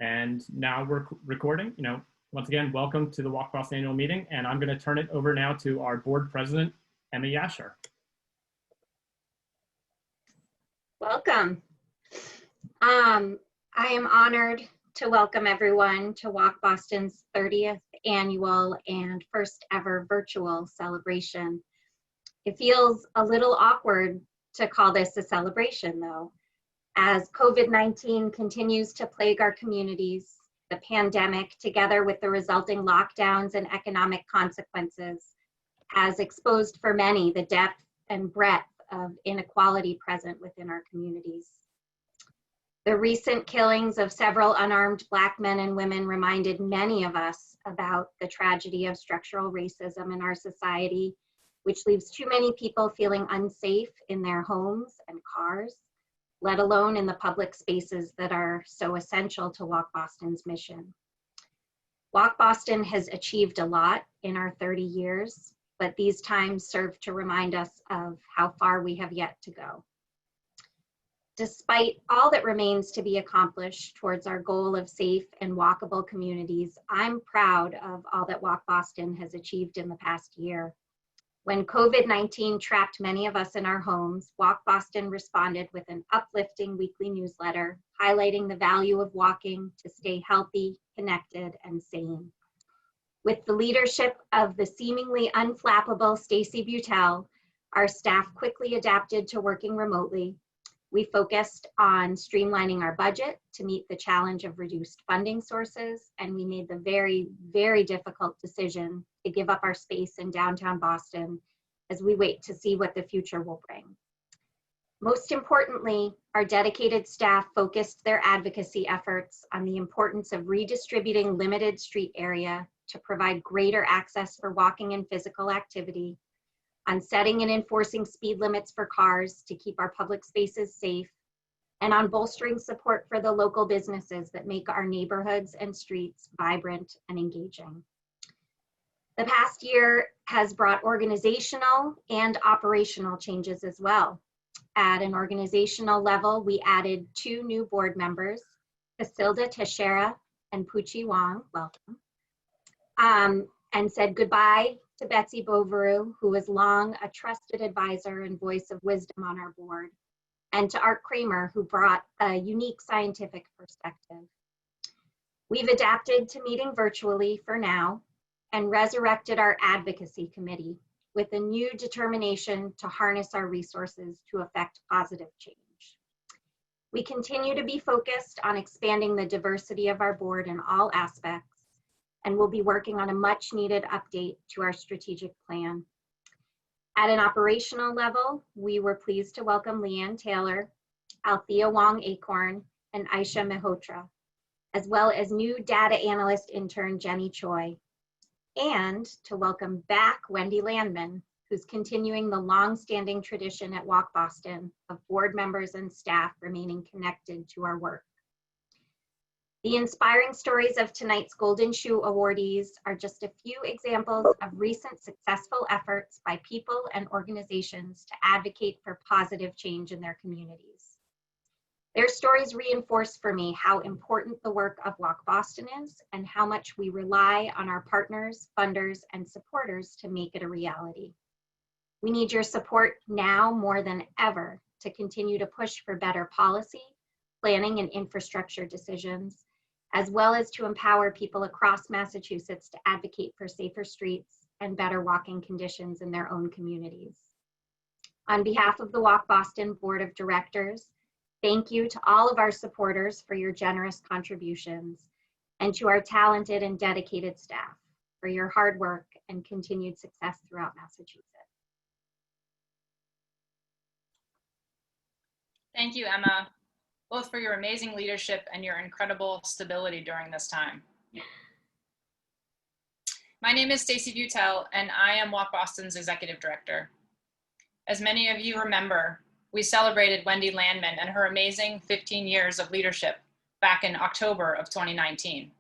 And now we're recording. Once again, welcome to the Walk Boston annual meeting. And I'm going to turn it over now to our board president, Emma Yashar. Welcome. I am honored to welcome everyone to Walk Boston's 30th annual and first ever virtual celebration. It feels a little awkward to call this a celebration though, as COVID-19 continues to plague our communities. The pandemic, together with the resulting lockdowns and economic consequences, has exposed for many the depth and breadth of inequality present within our communities. The recent killings of several unarmed Black men and women reminded many of us about the tragedy of structural racism in our society, which leaves too many people feeling unsafe in their homes and cars, let alone in the public spaces that are so essential to Walk Boston's mission. Walk Boston has achieved a lot in our 30 years, but these times serve to remind us of how far we have yet to go. Despite all that remains to be accomplished towards our goal of safe and walkable communities, I'm proud of all that Walk Boston has achieved in the past year. When COVID-19 trapped many of us in our homes, Walk Boston responded with an uplifting weekly newsletter highlighting the value of walking to stay healthy, connected, and sane. With the leadership of the seemingly unflappable Stacey Beuttell, our staff quickly adapted to working remotely. We focused on streamlining our budget to meet the challenge of reduced funding sources, and we made the very, very difficult decision to give up our space in downtown Boston as we wait to see what the future will bring. Most importantly, our dedicated staff focused their advocacy efforts on the importance of redistributing limited street area to provide greater access for walking and physical activity, on setting and enforcing speed limits for cars to keep our public spaces safe, and on bolstering support for the local businesses that make our neighborhoods and streets vibrant and engaging. The past year has brought organizational and operational changes as well. At an organizational level, we added 2 new board members, Casilda Teixeira and Pucci Wong, welcome, and said goodbye to Betsy Bovary, who was long a trusted advisor and voice of wisdom on our board, and to Art Kramer, who brought a unique scientific perspective. We've adapted to meeting virtually for now and resurrected our advocacy committee with a new determination to harness our resources to effect positive change. We continue to be focused on expanding the diversity of our board in all aspects, and we'll be working on a much needed update to our strategic plan. At an operational level, we were pleased to welcome Leanne Taylor, Althea Wong Acorn, and Aisha Mehotra, as well as new data analyst intern Jenny Choi, and to welcome back Wendy Landman, who's continuing the long-standing tradition at Walk Boston of board members and staff remaining connected to our work. The inspiring stories of tonight's Golden Shoe awardees are just a few examples of recent successful efforts by people and organizations to advocate for positive change in their communities. Their stories reinforce for me how important the work of Walk Boston is and how much we rely on our partners, funders, and supporters to make it a reality. We need your support now more than ever to continue to push for better policy, planning, and infrastructure decisions, as well as to empower people across Massachusetts to advocate for safer streets and better walking conditions in their own communities. On behalf of the Walk Boston Board of Directors, thank you to all of our supporters for your generous contributions, and to our talented and dedicated staff for your hard work and continued success throughout Massachusetts. Thank you, Emma, both for your amazing leadership and your incredible stability during this time. My name is Stacey Beuttell, and I am Walk Boston's Executive Director. As many of you remember, we celebrated Wendy Landman and her amazing 15 years of leadership back in October of 2019.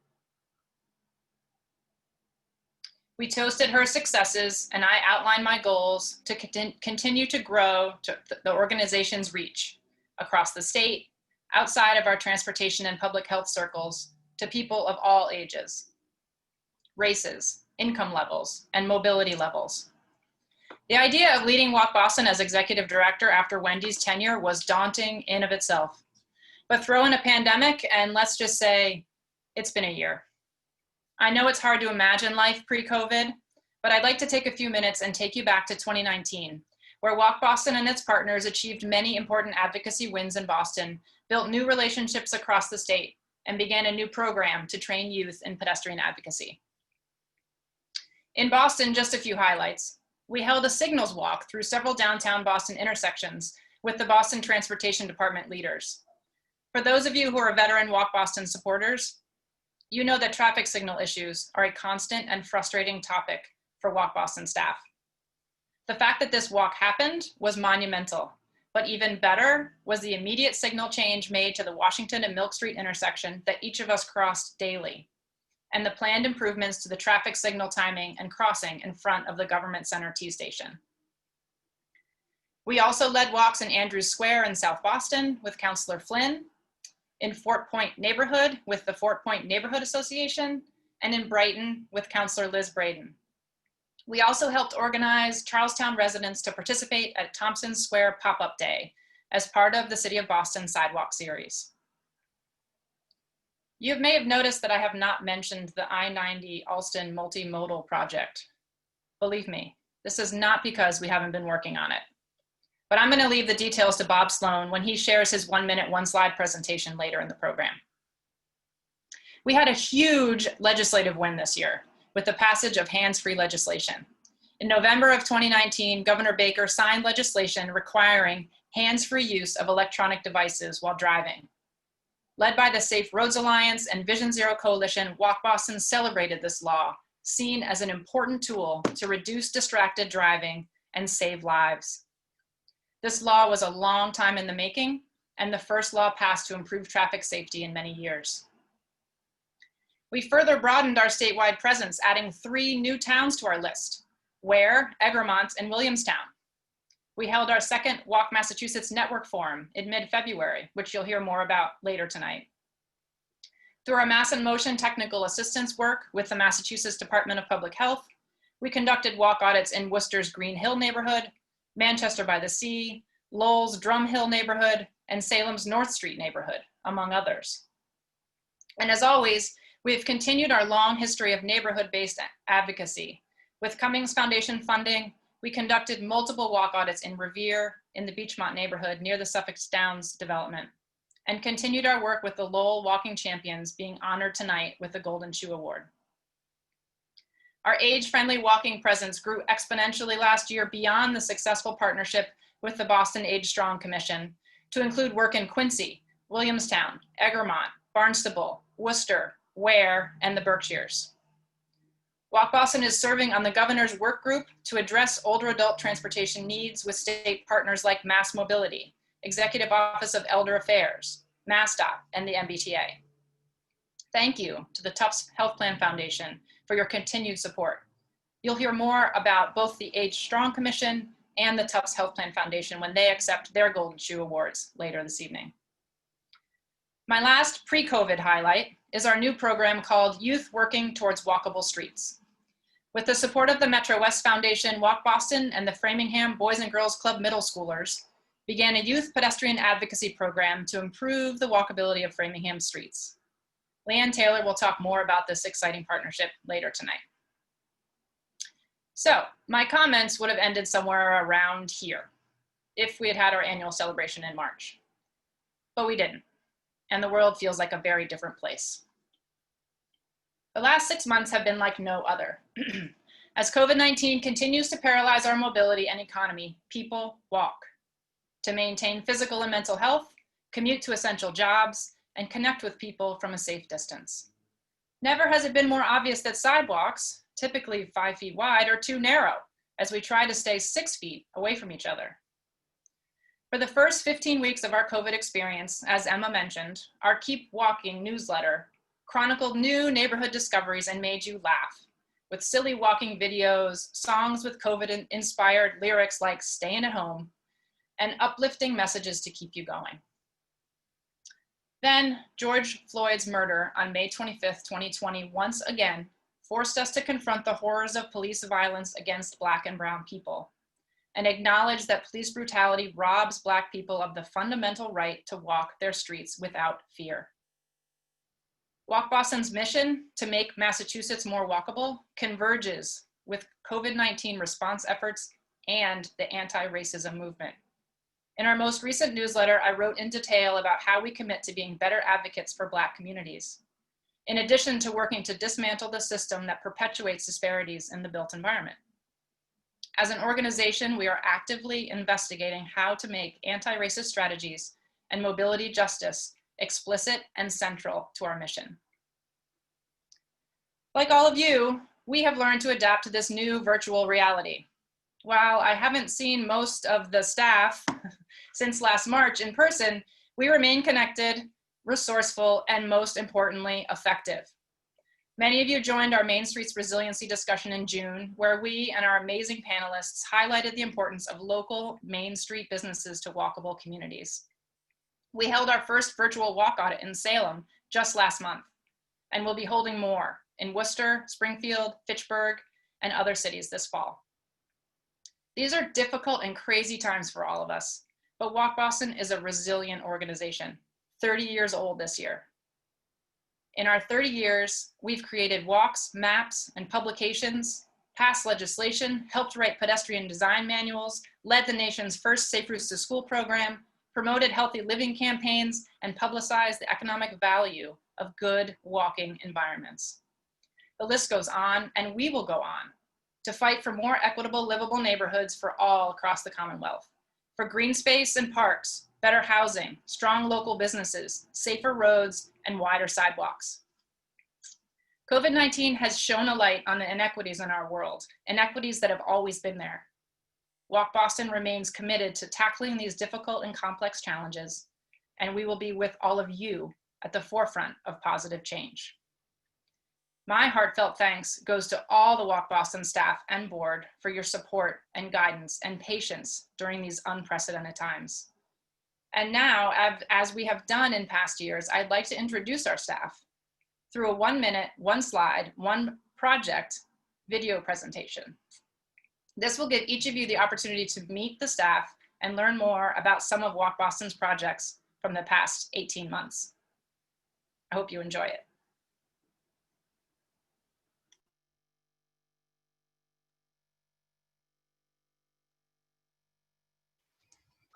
We toasted her successes, and I outlined my goals to continue to grow the organization's reach across the state, outside of our transportation and public health circles, to people of all ages, races, income levels, and mobility levels. The idea of leading Walk Boston as executive director after Wendy's tenure was daunting in of itself. But throw in a pandemic and let's just say it's been a year. I know it's hard to imagine life pre-COVID, but I'd like to take a few minutes and take you back to 2019, where Walk Boston and its partners achieved many important advocacy wins in Boston, built new relationships across the state, and began a new program to train youth in pedestrian advocacy. In Boston, just a few highlights. We held a signals walk through several downtown Boston intersections with the Boston Transportation Department leaders. For those of you who are veteran Walk Boston supporters, you know that traffic signal issues are a constant and frustrating topic for Walk Boston staff. The fact that this walk happened was monumental, but even better was the immediate signal change made to the Washington and Milk Street intersection that each of us crossed daily, and the planned improvements to the traffic signal timing and crossing in front of the Government Center T station. We also led walks in Andrews Square in South Boston with Councilor Flynn, in Fort Point neighborhood with the Fort Point Neighborhood Association, and in Brighton with Councilor Liz Braden. We also helped organize Charlestown residents to participate at Thompson Square Pop-Up Day as part of the City of Boston Sidewalk Series. You may have noticed that I have not mentioned the I-90 Alston multimodal project. Believe me, this is not because we haven't been working on it. But I'm going to leave the details to Bob Sloan when he shares his 1-minute, 1-slide presentation later in the program. We had a huge legislative win this year with the passage of hands-free legislation. In November of 2019, Governor Baker signed legislation requiring hands-free use of electronic devices while driving. Led by the Safe Roads Alliance and Vision Zero Coalition, Walk Boston celebrated this law, seen as an important tool to reduce distracted driving and save lives. This law was a long time in the making, and the first law passed to improve traffic safety in many years. We further broadened our statewide presence, adding 3 new towns to our list: Ware, Egremont, and Williamstown. We held our second Walk Massachusetts Network Forum in mid-February, which you'll hear more about later tonight. Through our Mass in Motion technical assistance work with the Massachusetts Department of Public Health, we conducted walk audits in Worcester's Green Hill neighborhood, Manchester by the Sea, Lowell's Drum Hill neighborhood, and Salem's North Street neighborhood, among others. And as always, we have continued our long history of neighborhood-based advocacy. With Cummings Foundation funding, we conducted multiple walk audits in Revere, in the Beachmont neighborhood near the Suffolk Downs development, and continued our work with the Lowell Walking Champions, being honored tonight with the Golden Shoe Award. Our age-friendly walking presence grew exponentially last year beyond the successful partnership with the Boston Age Strong Commission to include work in Quincy, Williamstown, Egremont, Barnstable, Worcester, Ware, and the Berkshires. Walk Boston is serving on the governor's work group to address older adult transportation needs with state partners like Mass Mobility, Executive Office of Elder Affairs, MassDOT, and the MBTA. Thank you to the Tufts Health Plan Foundation for your continued support. You'll hear more about both the Age Strong Commission and the Tufts Health Plan Foundation when they accept their Golden Shoe Awards later this evening. My last pre-COVID highlight is our new program called Youth Working Towards Walkable Streets. With the support of the Metro West Foundation, Walk Boston and the Framingham Boys and Girls Club middle schoolers began a youth pedestrian advocacy program to improve the walkability of Framingham streets. Leanne Taylor will talk more about this exciting partnership later tonight. So my comments would have ended somewhere around here if we had had our annual celebration in March, but we didn't, and the world feels like a very different place. The last 6 months have been like no other. As COVID-19 continues to paralyze our mobility and economy, people walk to maintain physical and mental health, commute to essential jobs, and connect with people from a safe distance. Never has it been more obvious that sidewalks, typically 5 feet wide, are too narrow as we try to stay 6 feet away from each other. For the first 15 weeks of our COVID experience, as Emma mentioned, our Keep Walking newsletter chronicled new neighborhood discoveries and made you laugh with silly walking videos, songs with COVID-inspired lyrics like "Staying at Home," and uplifting messages to keep you going. Then George Floyd's murder on May 25th, 2020, once again forced us to confront the horrors of police violence against Black and brown people and acknowledge that police brutality robs Black people of the fundamental right to walk their streets without fear. Walk Boston's mission to make Massachusetts more walkable converges with COVID-19 response efforts and the anti-racism movement. In our most recent newsletter, I wrote in detail about how we commit to being better advocates for Black communities, in addition to working to dismantle the system that perpetuates disparities in the built environment. As an organization, we are actively investigating how to make anti-racist strategies and mobility justice explicit and central to our mission. Like all of you, we have learned to adapt to this new virtual reality. While I haven't seen most of the staff since last March in person, we remain connected, resourceful, and most importantly, effective. Many of you joined our Main Streets Resiliency discussion in June, where we and our amazing panelists highlighted the importance of local Main Street businesses to walkable communities. We held our first virtual walk audit in Salem just last month, and we'll be holding more in Worcester, Springfield, Fitchburg, and other cities this fall. These are difficult and crazy times for all of us, but Walk Boston is a resilient organization, 30 years old this year. In our 30 years, we've created walks, maps, and publications, passed legislation, helped write pedestrian design manuals, led the nation's first Safe Routes to School program, promoted healthy living campaigns, and publicized the economic value of good walking environments. The list goes on, and we will go on to fight for more equitable, livable neighborhoods for all across the Commonwealth, for green space and parks, better housing, strong local businesses, safer roads, and wider sidewalks. COVID-19 has shone a light on the inequities in our world, inequities that have always been there. Walk Boston remains committed to tackling these difficult and complex challenges, and we will be with all of you at the forefront of positive change. My heartfelt thanks goes to all the Walk Boston staff and board for your support and guidance and patience during these unprecedented times. And now, as we have done in past years, I'd like to introduce our staff through a 1-minute, 1 slide, 1 project video presentation. This will give each of you the opportunity to meet the staff and learn more about some of Walk Boston's projects from the past 18 months. I hope you enjoy it.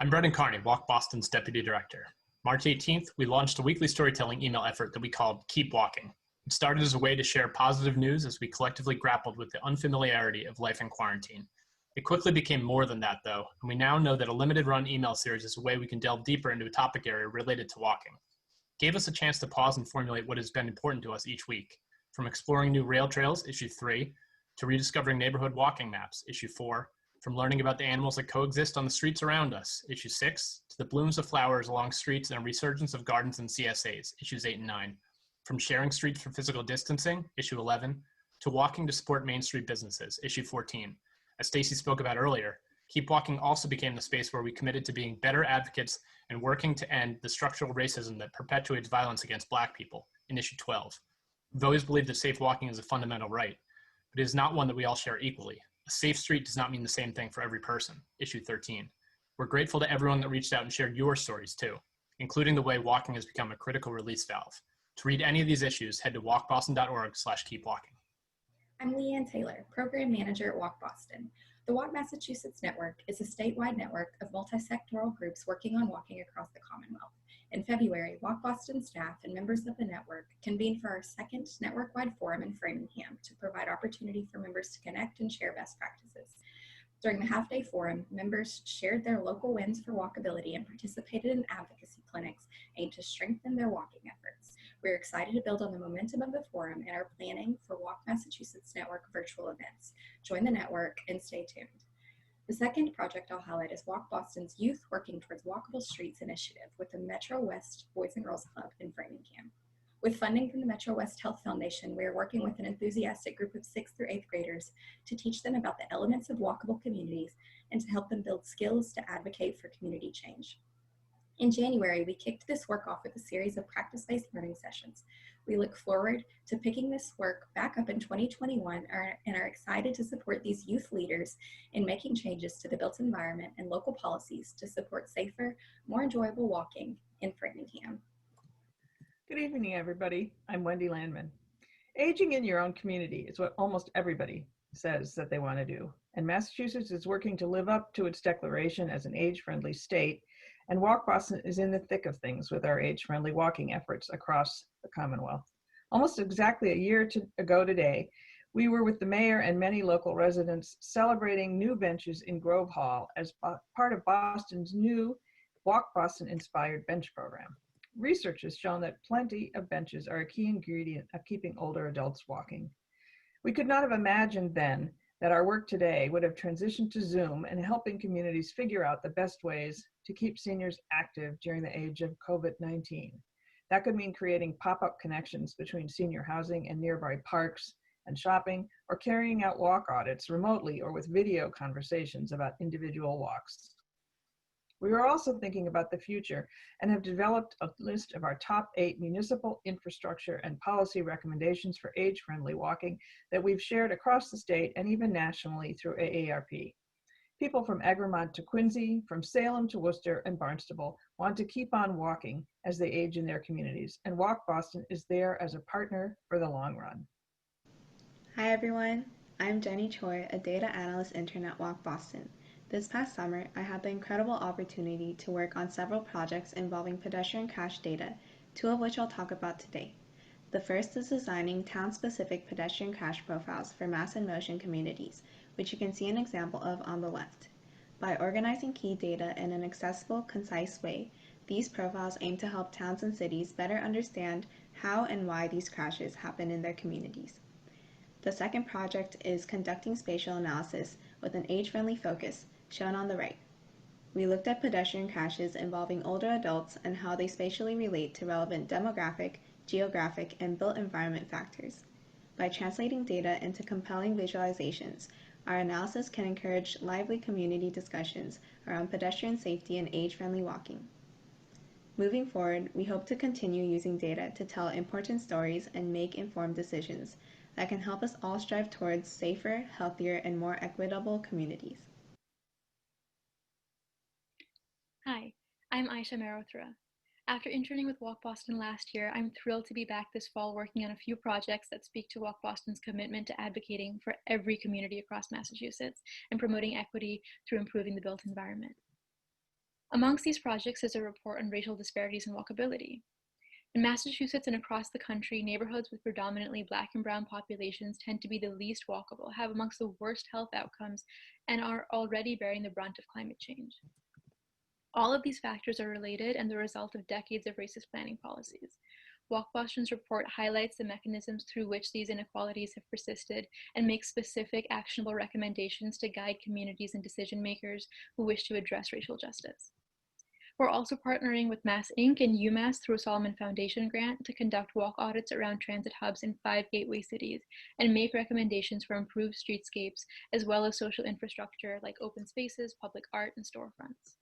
I'm Brendan Kearney, Walk Boston's Deputy Director. March 18th, we launched a weekly storytelling email effort that we called Keep Walking. It started as a way to share positive news as we collectively grappled with the unfamiliarity of life in quarantine. It quickly became more than that, though, and we now know that a limited run email series is a way we can delve deeper into a topic area related to walking. It gave us a chance to pause and formulate what has been important to us each week, from exploring new rail trails, issue 3, to rediscovering neighborhood walking maps, issue 4, from learning about the animals that coexist on the streets around us, issue 6, to the blooms of flowers along streets and a resurgence of gardens and CSAs, issues 8 and 9, from sharing streets for physical distancing, issue 11, to walking to support Main Street businesses, issue 14. As Stacey spoke about earlier, Keep Walking also became the space where we committed to being better advocates and working to end the structural racism that perpetuates violence against Black people, in issue 12. We've always believed that safe walking is a fundamental right, but it is not one that we all share equally. A safe street does not mean the same thing for every person, issue 13. We're grateful to everyone that reached out and shared your stories too, including the way walking has become a critical release valve. To read any of these issues, head to walkboston.org/keepwalking. I'm Leanne Taylor, Program Manager at Walk Boston. The Walk Massachusetts Network is a statewide network of multi-sectoral groups working on walking across the Commonwealth. In February, Walk Boston staff and members of the network convened for our second network-wide forum in Framingham to provide opportunity for members to connect and share best practices. During the half-day forum, members shared their local wins for walkability and participated in advocacy clinics aimed to strengthen their walking efforts. We're excited to build on the momentum of the forum and are planning for Walk Massachusetts Network virtual events. Join the network and stay tuned. The second project I'll highlight is Walk Boston's Youth Working Towards Walkable Streets initiative with the Metro West Boys and Girls Club in Framingham. With funding from the Metro West Health Foundation, we are working with an enthusiastic group of 6th through 8th graders to teach them about the elements of walkable communities and to help them build skills to advocate for community change. In January, we kicked this work off with a series of practice-based learning sessions. We look forward to picking this work back up in 2021 and are excited to support these youth leaders in making changes to the built environment and local policies to support safer, more enjoyable walking in Framingham. Good evening, everybody. I'm Wendy Landman. Aging in your own community is what almost everybody says that they want to do. And Massachusetts is working to live up to its declaration as an age-friendly state. And Walk Boston is in the thick of things with our age-friendly walking efforts across the Commonwealth. Almost exactly a year ago today, we were with the mayor and many local residents celebrating new benches in Grove Hall as part of Boston's new Walk Boston inspired bench program. Research has shown that plenty of benches are a key ingredient of keeping older adults walking. We could not have imagined then that our work today would have transitioned to Zoom and helping communities figure out the best ways to keep seniors active during the age of COVID-19. That could mean creating pop-up connections between senior housing and nearby parks and shopping, or carrying out walk audits remotely or with video conversations about individual walks. We are also thinking about the future and have developed a list of our top 8 municipal infrastructure and policy recommendations for age-friendly walking that we've shared across the state and even nationally through AARP. People from Egremont to Quincy, from Salem to Worcester and Barnstable want to keep on walking as they age in their communities, and Walk Boston is there as a partner for the long run. Hi everyone, I'm Jenny Choi, a data analyst intern at Walk Boston. This past summer, I had the incredible opportunity to work on several projects involving pedestrian crash data, 2 of which I'll talk about today. The first is designing town-specific pedestrian crash profiles for mass in motion communities, which you can see an example of on the left. By organizing key data in an accessible, concise way, these profiles aim to help towns and cities better understand how and why these crashes happen in their communities. The second project is conducting spatial analysis with an age-friendly focus, shown on the right. We looked at pedestrian crashes involving older adults and how they spatially relate to relevant demographic, geographic, and built environment factors. By translating data into compelling visualizations, our analysis can encourage lively community discussions around pedestrian safety and age-friendly walking. Moving forward, we hope to continue using data to tell important stories and make informed decisions that can help us all strive towards safer, healthier, and more equitable communities. Hi, I'm Aisha Merothra. After interning with Walk Boston last year, I'm thrilled to be back this fall working on a few projects that speak to Walk Boston's commitment to advocating for every community across Massachusetts and promoting equity through improving the built environment. Amongst these projects is a report on racial disparities in walkability. In Massachusetts and across the country, neighborhoods with predominantly Black and Brown populations tend to be the least walkable, have amongst the worst health outcomes, and are already bearing the brunt of climate change. All of these factors are related and the result of decades of racist planning policies. Walk Boston's report highlights the mechanisms through which these inequalities have persisted and makes specific actionable recommendations to guide communities and decision makers who wish to address racial justice. We're also partnering with Mass Inc. and UMass through a Solomon Foundation grant to conduct walk audits around transit hubs in 5 gateway cities and make recommendations for improved streetscapes as well as social infrastructure like open spaces, public art, and storefronts.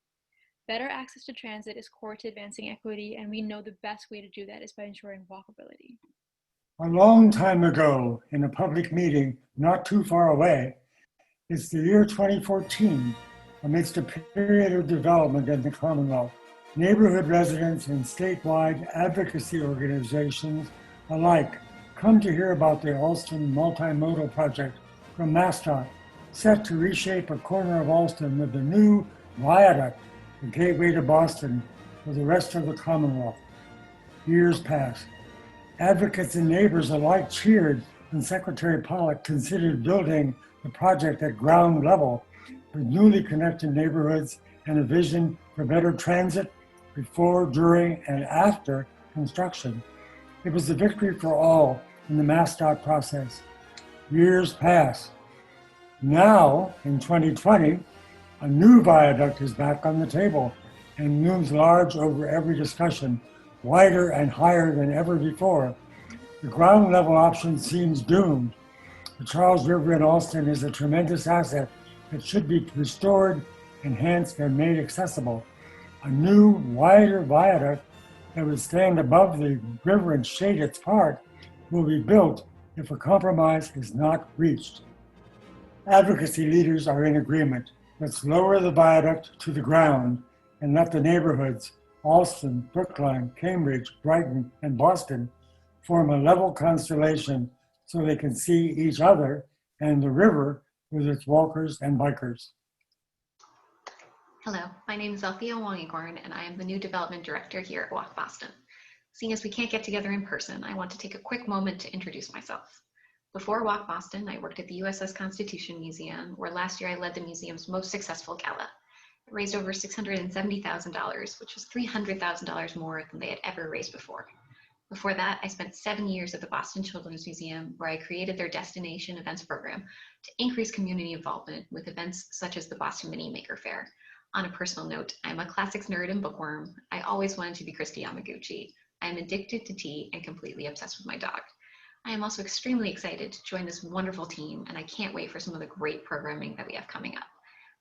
Better access to transit is core to advancing equity, and we know the best way to do that is by ensuring walkability. A long time ago, in a public meeting not too far away, it's the year 2014, amidst a period of development in the Commonwealth. Neighborhood residents and statewide advocacy organizations alike come to hear about the Allston multimodal project from MassDOT, set to reshape a corner of Allston with a new viaduct, the gateway to Boston for the rest of the Commonwealth. Years passed. Advocates and neighbors alike cheered when Secretary Pollock considered building the project at ground level with newly connected neighborhoods and a vision for better transit before, during, and after construction. It was a victory for all in the MassDOT process. Years pass. Now, in 2020, a new viaduct is back on the table and looms large over every discussion, wider and higher than ever before. The ground level option seems doomed. The Charles River in Allston is a tremendous asset that should be restored, enhanced, and made accessible. A new, wider viaduct that would stand above the river and shade its part will be built if a compromise is not reached. Advocacy leaders are in agreement. Let's lower the viaduct to the ground and let the neighborhoods, Alston, Brookline, Cambridge, Brighton, and Boston, form a level constellation so they can see each other and the river with its walkers and bikers. Hello, my name is Althea Wongicorn, and I am the new development director here at Walk Boston. Seeing as we can't get together in person, I want to take a quick moment to introduce myself. Before Walk Boston, I worked at the USS Constitution Museum, where last year I led the museum's most successful gala. It raised over $670,000, which was $300,000 more than they had ever raised before. Before that, I spent 7 years at the Boston Children's Museum, where I created their Destination Events program to increase community involvement with events such as the Boston Mini Maker Fair. On a personal note, I'm a classics nerd and bookworm. I always wanted to be Christy Yamaguchi. I am addicted to tea and completely obsessed with my dog. I am also extremely excited to join this wonderful team, and I can't wait for some of the great programming that we have coming up,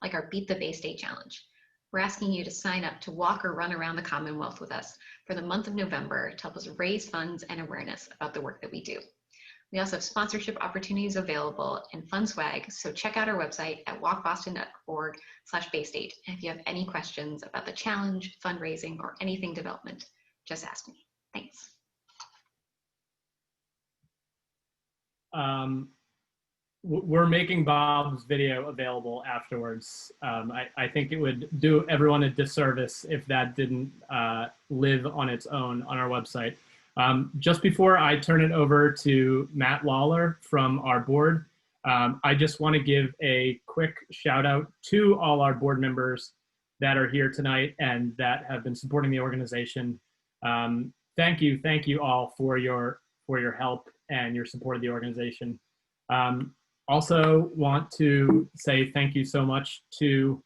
like our Beat the Bay State Challenge. We're asking you to sign up to walk or run around the Commonwealth with us for the month of November to help us raise funds and awareness about the work that we do. We also have sponsorship opportunities available and fun swag, so check out our website at walkboston.org/baystate. And if you have any questions about the challenge, fundraising, or anything development, just ask me. Thanks. We're making Bob's video available afterwards. I think it would do everyone a disservice if that didn't live on its own on our website. Just before I turn it over to Matt Lawlor from our board, I just want to give a quick shout out to all our board members that are here tonight and that have been supporting the organization. Thank you all for your help and your support of the organization. Also want to say thank you so much to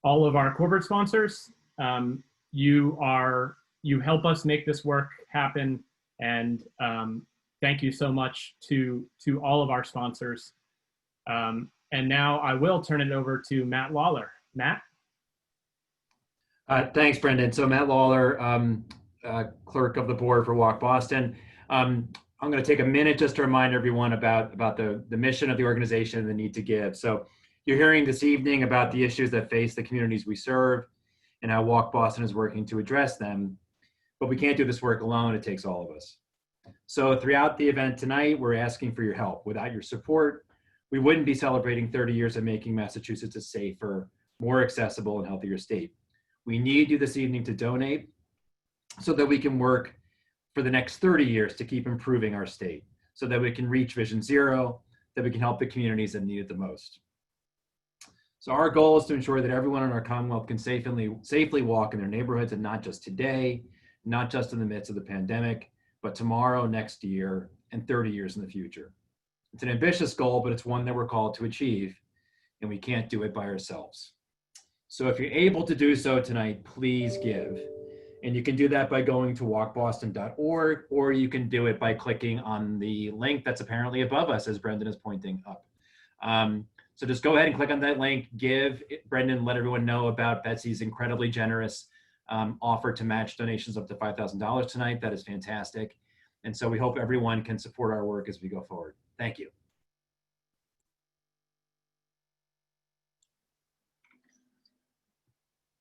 all of our corporate sponsors. You help us make this work happen, and thank you so much to all of our sponsors. And now I will turn it over to Matt Lawlor. Matt? Thanks, Brendan. So Matt Lawlor, clerk of the board for Walk Boston. I'm going to take a minute just to remind everyone about the mission of the organization and the need to give. So you're hearing this evening about the issues that face the communities we serve and how Walk Boston is working to address them. But we can't do this work alone. It takes all of us. So throughout the event tonight, we're asking for your help. Without your support, we wouldn't be celebrating 30 years of making Massachusetts a safer, more accessible, and healthier state. We need you this evening to donate so that we can work for the next 30 years to keep improving our state, so that we can reach Vision Zero, that we can help the communities that need it the most. So our goal is to ensure that everyone in our Commonwealth can safely walk in their neighborhoods, and not just today, not just in the midst of the pandemic, but tomorrow, next year, and 30 years in the future. It's an ambitious goal, but it's one that we're called to achieve, and we can't do it by ourselves. So if you're able to do so tonight, please give. And you can do that by going to walkboston.org, or you can do it by clicking on the link that's apparently above us, as Brendan is pointing up. So just go ahead and click on that link, give. Brendan, let everyone know about Betsy's incredibly generous offer to match donations up to $5,000 tonight. That is fantastic. And so we hope everyone can support our work as we go forward. Thank you.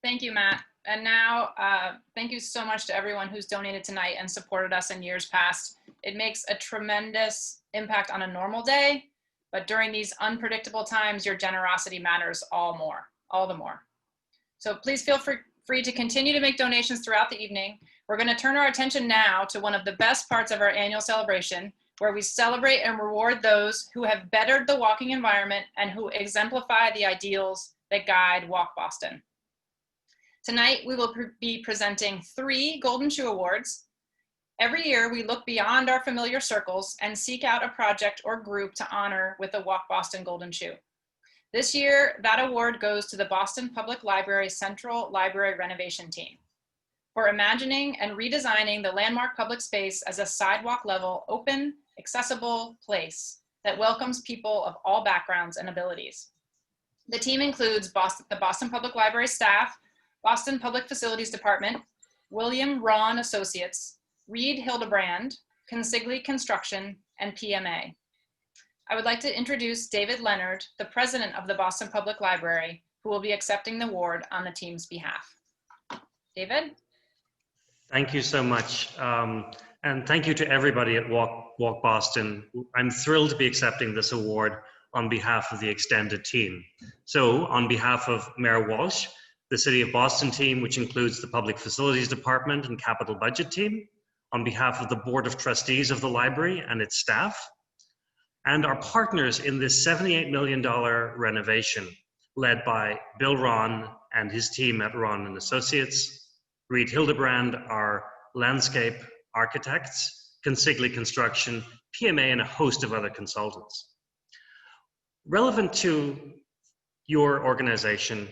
Thank you, Matt. And now, thank you so much to everyone who's donated tonight and supported us in years past. It makes a tremendous impact on a normal day, but during these unpredictable times, your generosity matters all the more. So please feel free to continue to make donations throughout the evening. We're going to turn our attention now to one of the best parts of our annual celebration, where we celebrate and reward those who have bettered the walking environment and who exemplify the ideals that guide Walk Boston. Tonight, we will be presenting 3 Golden Shoe Awards. Every year, we look beyond our familiar circles and seek out a project or group to honor with the Walk Boston Golden Shoe. This year, that award goes to the Boston Public Library Central Library Renovation Team for imagining and redesigning the landmark public space as a sidewalk-level, open, accessible place that welcomes people of all backgrounds and abilities. The team includes the Boston Public Library staff, Boston Public Facilities Department, William Ron Associates, Reed Hildebrand, Consigli Construction, and PMA. I would like to introduce David Leonard, the president of the Boston Public Library, who will be accepting the award on the team's behalf. David? Thank you so much. And thank you to everybody at Walk Boston. I'm thrilled to be accepting this award on behalf of the extended team. So on behalf of Mayor Walsh, the City of Boston team, which includes the Public Facilities Department and Capital Budget team, on behalf of the Board of Trustees of the library and its staff, and our partners in this $78 million renovation, led by Bill Ron and his team at Ron & Associates, Reed Hildebrand, our landscape architects, Consigli Construction, PMA, and a host of other consultants. Relevant to your organization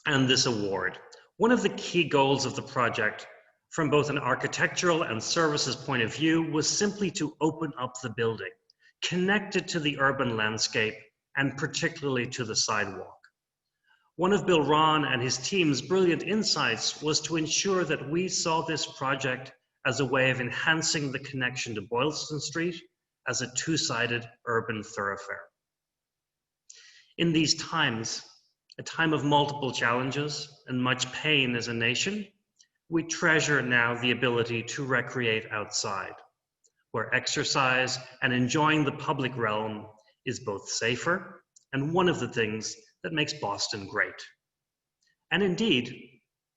and this award, one of the key goals of the project from both an architectural and services point of view was simply to open up the building, connect it to the urban landscape, and particularly to the sidewalk. One of Bill Ron and his team's brilliant insights was to ensure that we saw this project as a way of enhancing the connection to Boylston Street as a two-sided urban thoroughfare. In these times, a time of multiple challenges and much pain as a nation, we treasure now the ability to recreate outside, where exercise and enjoying the public realm is both safer and one of the things that makes Boston great. And indeed,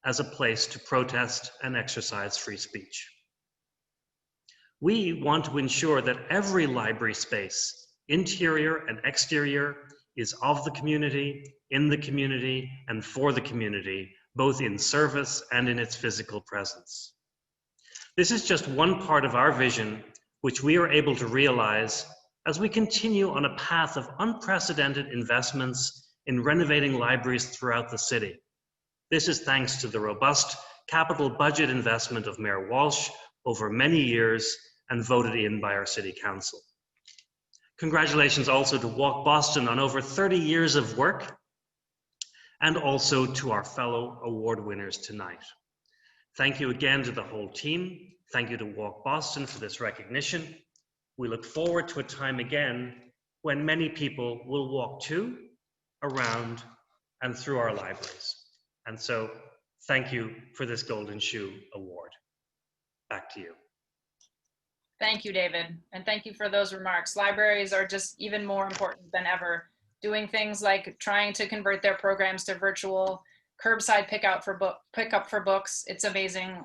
as a place to protest and exercise free speech. We want to ensure that every library space, interior and exterior, is of the community, in the community, and for the community, both in service and in its physical presence. This is just one part of our vision, which we are able to realize as we continue on a path of unprecedented investments in renovating libraries throughout the city. This is thanks to the robust capital budget investment of Mayor Walsh over many years and voted in by our City Council. Congratulations also to Walk Boston on over 30 years of work, and also to our fellow award winners tonight. Thank you again to the whole team. Thank you to Walk Boston for this recognition. We look forward to a time again when many people will walk to, around, and through our libraries. And so, thank you for this Golden Shoe Award. Back to you. Thank you, David, and thank you for those remarks. Libraries are just even more important than ever, doing things like trying to convert their programs to virtual, curbside pickup for books. It's amazing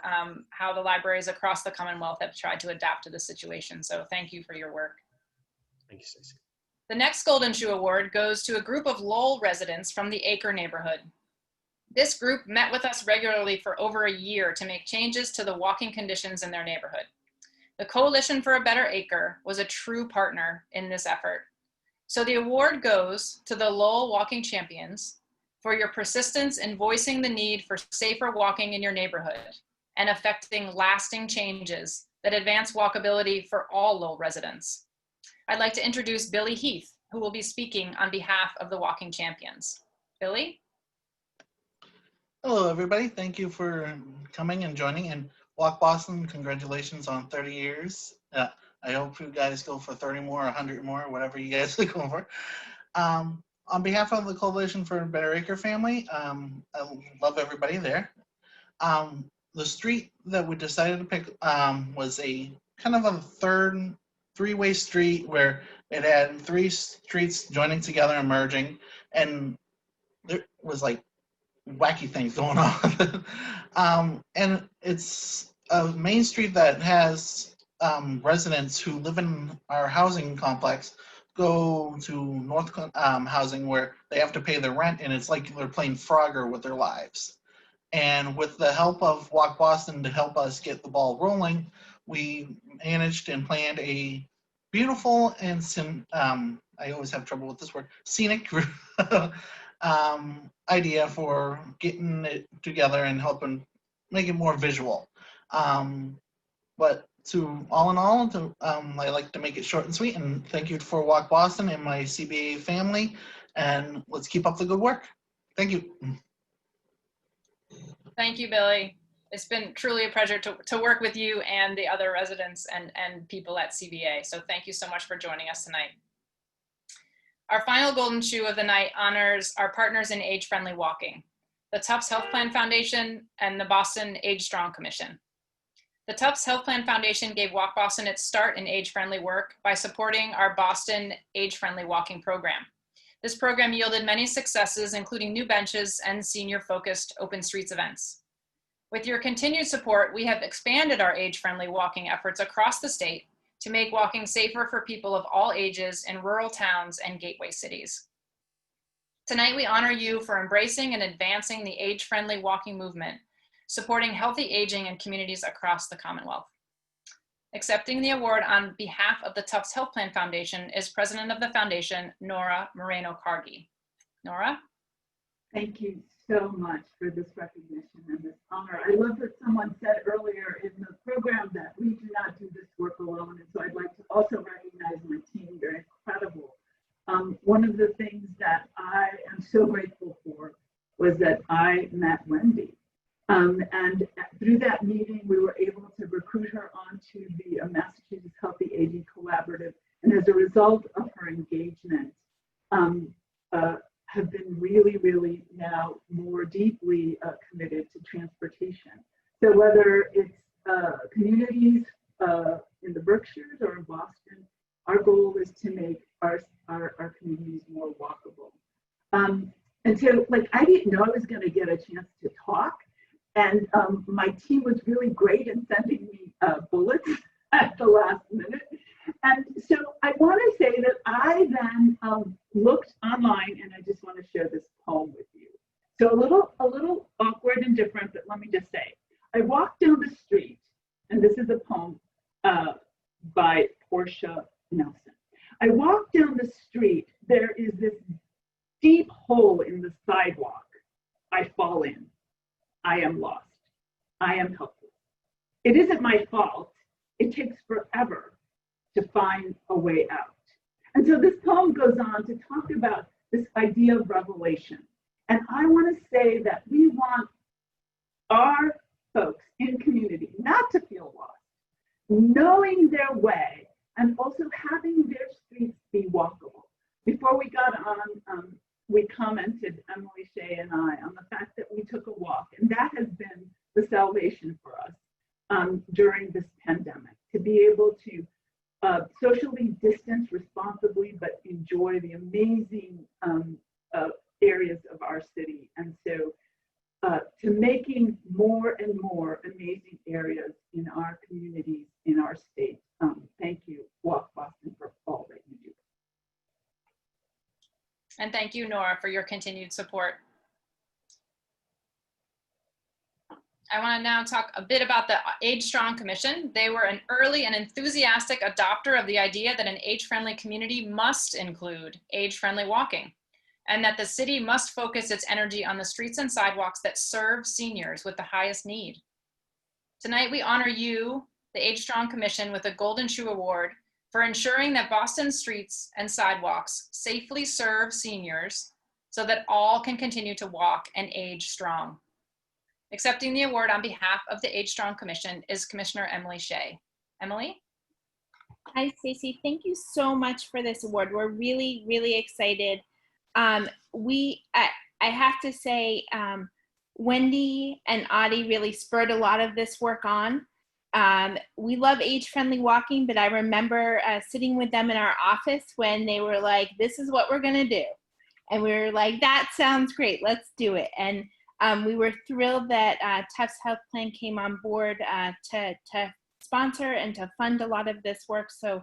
how the libraries across the Commonwealth have tried to adapt to the situation. So thank you for your work. Thank you, Stacey. The next Golden Shoe Award goes to a group of Lowell residents from the Acre neighborhood. This group met with us regularly for over a year to make changes to the walking conditions in their neighborhood. The Coalition for a Better Acre was a true partner in this effort. So the award goes to the Lowell Walking Champions for your persistence in voicing the need for safer walking in your neighborhood and effecting lasting changes that advance walkability for all Lowell residents. I'd like to introduce Billy Heath, who will be speaking on behalf of the Walking Champions. Billy? Hello, everybody. Thank you for coming and joining. And Walk Boston, congratulations on 30 years. I hope you guys go for 30 more, 100 more, whatever you guys are going for. On behalf of the Coalition for a Better Acre family, I love everybody there. The street that we decided to pick was a kind of a three-way street where it had three streets joining together and merging, and there was like wacky things going on. And it's a main street that has residents who live in our housing complex go to North Housing where they have to pay their rent, and it's like they're playing Frogger with their lives. And with the help of Walk Boston to help us get the ball rolling, we managed and planned a beautiful and I always have trouble with this word, scenic idea for getting it together and helping make it more visual. But all in all, I like to make it short and sweet, and thank you for Walk Boston and my CBA family, and let's keep up the good work. Thank you. Thank you, Billy. It's been truly a pleasure to work with you and the other residents and people at CVA. So thank you so much for joining us tonight. Our final golden shoe of the night honors our partners in age-friendly walking, the Tufts Health Plan Foundation and the Boston Age Strong Commission. The Tufts Health Plan Foundation gave Walk Boston its start in age-friendly work by supporting our Boston Age-Friendly Walking program. This program yielded many successes, including new benches and senior-focused open streets events. With your continued support, we have expanded our age-friendly walking efforts across the state to make walking safer for people of all ages in rural towns and gateway cities. Tonight, we honor you for embracing and advancing the age-friendly walking movement, supporting healthy aging in communities across the Commonwealth. Accepting the award on behalf of the Tufts Health Plan Foundation is President of the Foundation, Nora Moreno Cargie. Nora? Thank you so much for this recognition and this honor. I love that someone said earlier in the program that we do not do this work alone, and so I'd like to also recognize my team. They're incredible. One of the things that I am so grateful for was that I met Wendy. And through that meeting, we were able to recruit her onto the Massachusetts Healthy Aging Collaborative. And as a result of her engagement, have been really now more deeply committed to transportation. So whether it's communities in the Berkshires or in Boston, our goal is to make our communities more walkable. And so, like, I didn't know I was going to get a chance to talk. And my team was really great in sending me bullets at the last minute. And so I want to say that I then looked online, and I just want to share this poem with you. So a little awkward and different, but let me just say, I walked down the street, and this is a poem by Portia Nelson. I walked down the street, there is this deep hole in the sidewalk. I fall in. I am lost. I am helpless. It isn't my fault. It takes forever to find a way out. And so this poem goes on to talk about this idea of revelation. And I want to say that we want our folks in community not to feel lost, knowing their way, and also having their streets be walkable. Before we got on, we commented, Emily, Shea, and I, on the fact that we took a walk, and that has been the salvation for us during this pandemic, to be able to socially distance responsibly, but enjoy the amazing areas of our city. And so to making more and more amazing areas in our communities, in our state. Thank you, Walk Boston, for all that you do. And thank you, Nora, for your continued support. I want to now talk a bit about the Age Strong Commission. They were an early and enthusiastic adopter of the idea that an age-friendly community must include age-friendly walking, and that the city must focus its energy on the streets and sidewalks that serve seniors with the highest need. Tonight, we honor you, the Age Strong Commission, with a Golden Shoe Award for ensuring that Boston's streets and sidewalks safely serve seniors so that all can continue to walk and age strong. Accepting the award on behalf of the Age Strong Commission is Commissioner Emily Shea. Emily? Hi, Stacey. Thank you so much for this award. We're really, really excited. I have to say, Wendy and Audie really spurred a lot of this work on. We love age-friendly walking, but I remember sitting with them in our office when they were like, this is what we're gonna do. And we were like, that sounds great, let's do it. And we were thrilled that Tufts Health Plan came on board to sponsor and to fund a lot of this work. So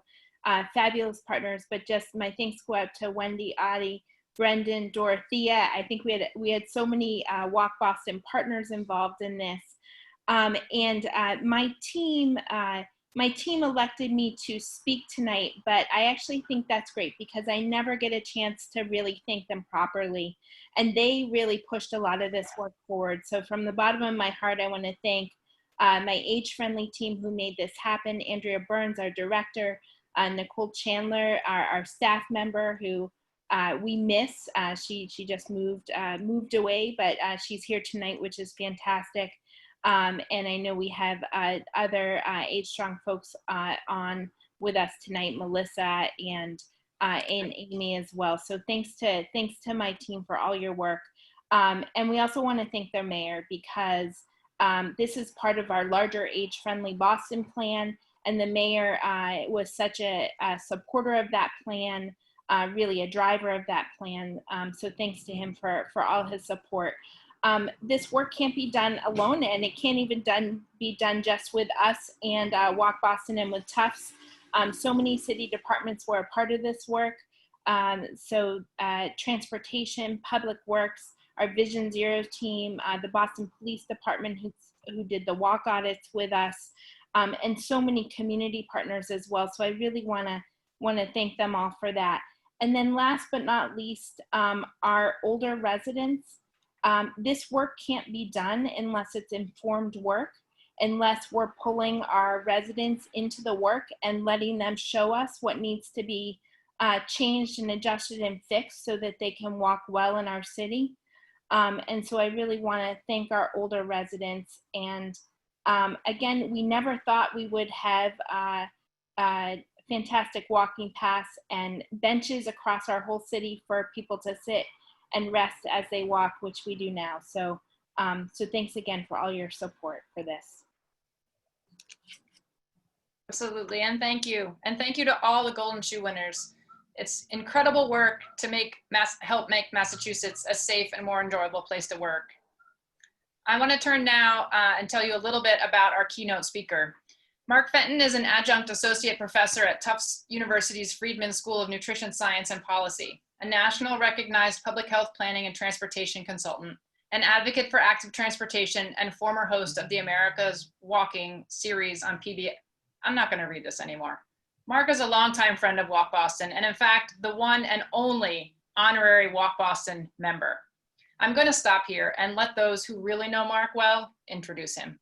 fabulous partners, but just my thanks go out to Wendy, Audie, Brendan, Dorothea. I think we had so many Walk Boston partners involved in this. My team elected me to speak tonight, but I actually think that's great because I never get a chance to really thank them properly. And they really pushed a lot of this work forward. So from the bottom of my heart, I want to thank my age-friendly team who made this happen, Andrea Burns, our director, Nicole Chandler, our staff member who we miss. She just moved away, but she's here tonight, which is fantastic. And I know we have other Age Strong folks on with us tonight, Melissa and Amy as well. So thanks to my team for all your work. And we also want to thank their mayor, because this is part of our larger Age Friendly Boston plan. And the mayor was such a supporter of that plan, really a driver of that plan. So thanks to him for all his support. This work can't be done alone, and it can't even be done just with us and Walk Boston and with Tufts. So many city departments were a part of this work. So transportation, public works, our Vision Zero team, the Boston Police Department who did the walk audits with us, and so many community partners as well. So I really want to thank them all for that. And then last but not least, our older residents. This work can't be done unless it's informed work, unless we're pulling our residents into the work and letting them show us what needs to be changed and adjusted and fixed so that they can walk well in our city. And so I really want to thank our older residents. And again, we never thought we would have fantastic walking paths and benches across our whole city for people to sit and rest as they walk, which we do now. So, so thanks again for all your support for this. Absolutely, and thank you. And thank you to all the Golden Shoe winners. It's incredible work to help make Massachusetts a safe and more enjoyable place to work. I want to turn now and tell you a little bit about our keynote speaker. Mark Fenton is an adjunct associate professor at Tufts University's Friedman School of Nutrition Science and Policy, a national recognized public health planning and transportation consultant, an advocate for active transportation, and former host of the America's Walking series on PBS. I'm not going to read this anymore. Mark is a longtime friend of Walk Boston, and in fact, the one and only honorary Walk Boston member. I'm going to stop here and let those who really know Mark well introduce him.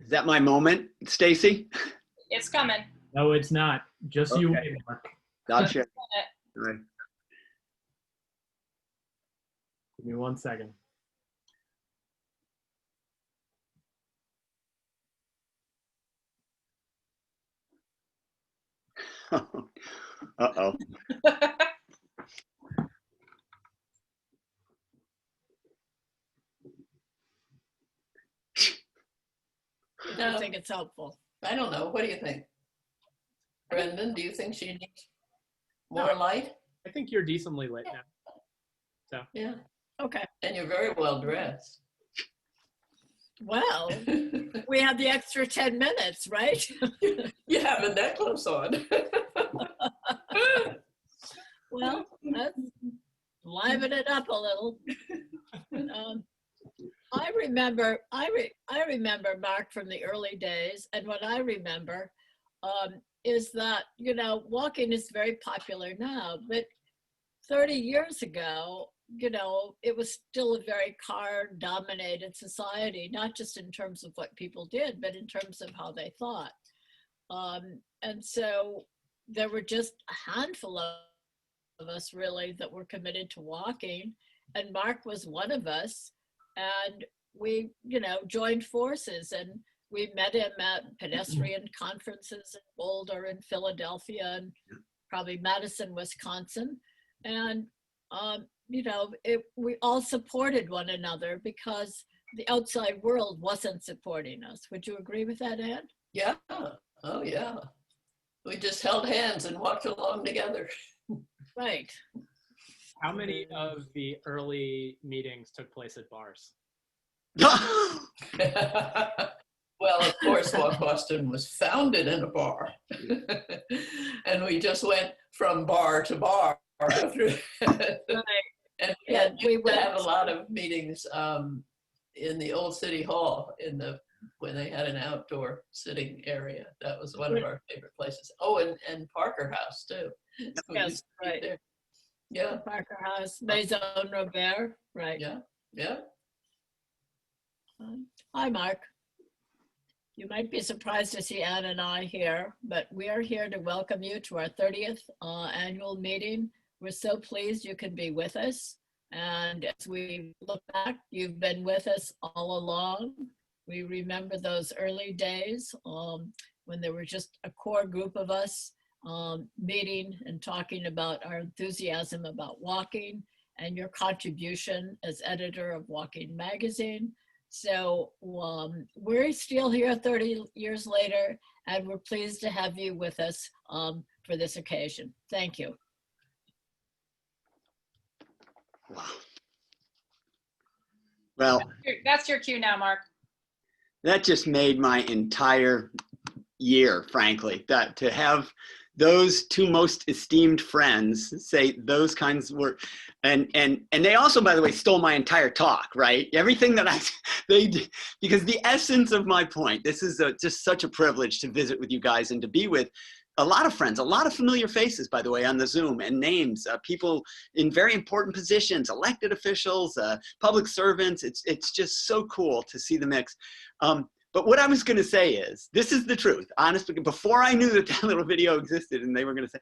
Is that my moment, Stacey? It's coming. No, it's not. Just Okay. you wait, Mark. Gotcha. All right. Give me 1 second. Uh-oh. I don't think it's helpful. I don't know. What do you think? Brendan, do you think she needs more light? I think you're decently lit now. So. Yeah. Okay. And you're very well dressed. Well, we have the extra 10 minutes, right? You have a necklace on. Well, let's liven it up a little. I remember Mark from the early days, and what I remember is that, you know, walking is very popular now, but 30 years ago, you know, it was still a very car-dominated society, not just in terms of what people did, but in terms of how they thought. And so there were just a handful of us really that were committed to walking, and Mark was one of us. And we, you know, joined forces, and we met him at pedestrian conferences in Boulder and Philadelphia and probably Madison, Wisconsin. And, you know, we all supported one another because the outside world wasn't supporting us. Would you agree with that, Ann? Yeah. Oh, yeah. We just held hands and walked along together. Right. How many of the early meetings took place at bars? Well, of course, Walk Boston was founded in a bar. And we just went from bar to bar. After and we would have a lot of meetings in the old city hall when they had an outdoor sitting area. That was one of our favorite places. Oh, and Parker House too. Yes, right. There. Yeah. Parker House, Maison Robert, right. Yeah, yeah. Hi, Mark. You might be surprised to see Ann and I here, but we are here to welcome you to our 30th annual meeting. We're so pleased you can be with us. And as we look back, you've been with us all along. We remember those early days when there were just a core group of us meeting and talking about our enthusiasm about walking and your contribution as editor of Walking Magazine. So we're still here 30 years later, and we're pleased to have you with us for this occasion. Thank you. Wow. Well, that's your cue now, Mark. That just made my entire year, frankly, that to have those two most esteemed friends say those kinds of words. And they also, by the way, stole my entire talk, right? Everything that they did, because the essence of my point, this is just such a privilege to visit with you guys and to be with a lot of friends, a lot of familiar faces, by the way, on the Zoom, and names, people in very important positions, elected officials, public servants. It's just so cool to see the mix. But what I was going to say is, this is the truth, honestly, before I knew that that little video existed and they were going to say,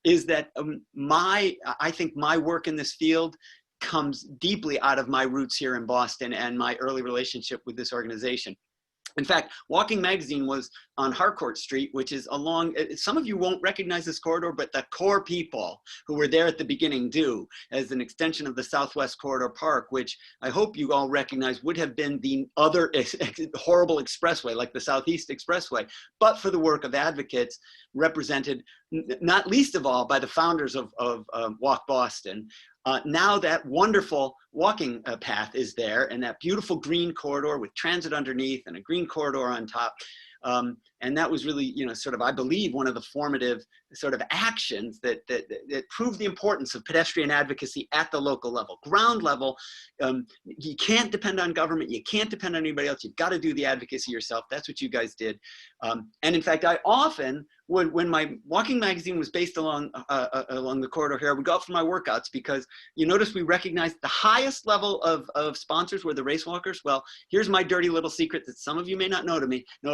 is that I think my work in this field comes deeply out of my roots here in Boston and my early relationship with this organization. In fact, Walking Magazine was on Harcourt Street, which is along, some of you won't recognize this corridor, but the core people who were there at the beginning do, as an extension of the Southwest Corridor Park, which I hope you all recognize would have been the other horrible expressway, like the Southeast Expressway, but for the work of advocates represented, not least of all, by the founders of Walk Boston. Now that wonderful walking path is there, and that beautiful green corridor with transit underneath and a green corridor on top. And that was really, sort of, I believe, one of the formative sort of actions that proved the importance of pedestrian advocacy at the local level. Ground level, you can't depend on government, you can't depend on anybody else, you've got to do the advocacy yourself. That's what you guys did. And in fact, I often, when my Walking Magazine was based along the corridor here, I would go out for my workouts, because you notice we recognized the highest level of sponsors were the race walkers. Well, here's my dirty little secret that some of you may not know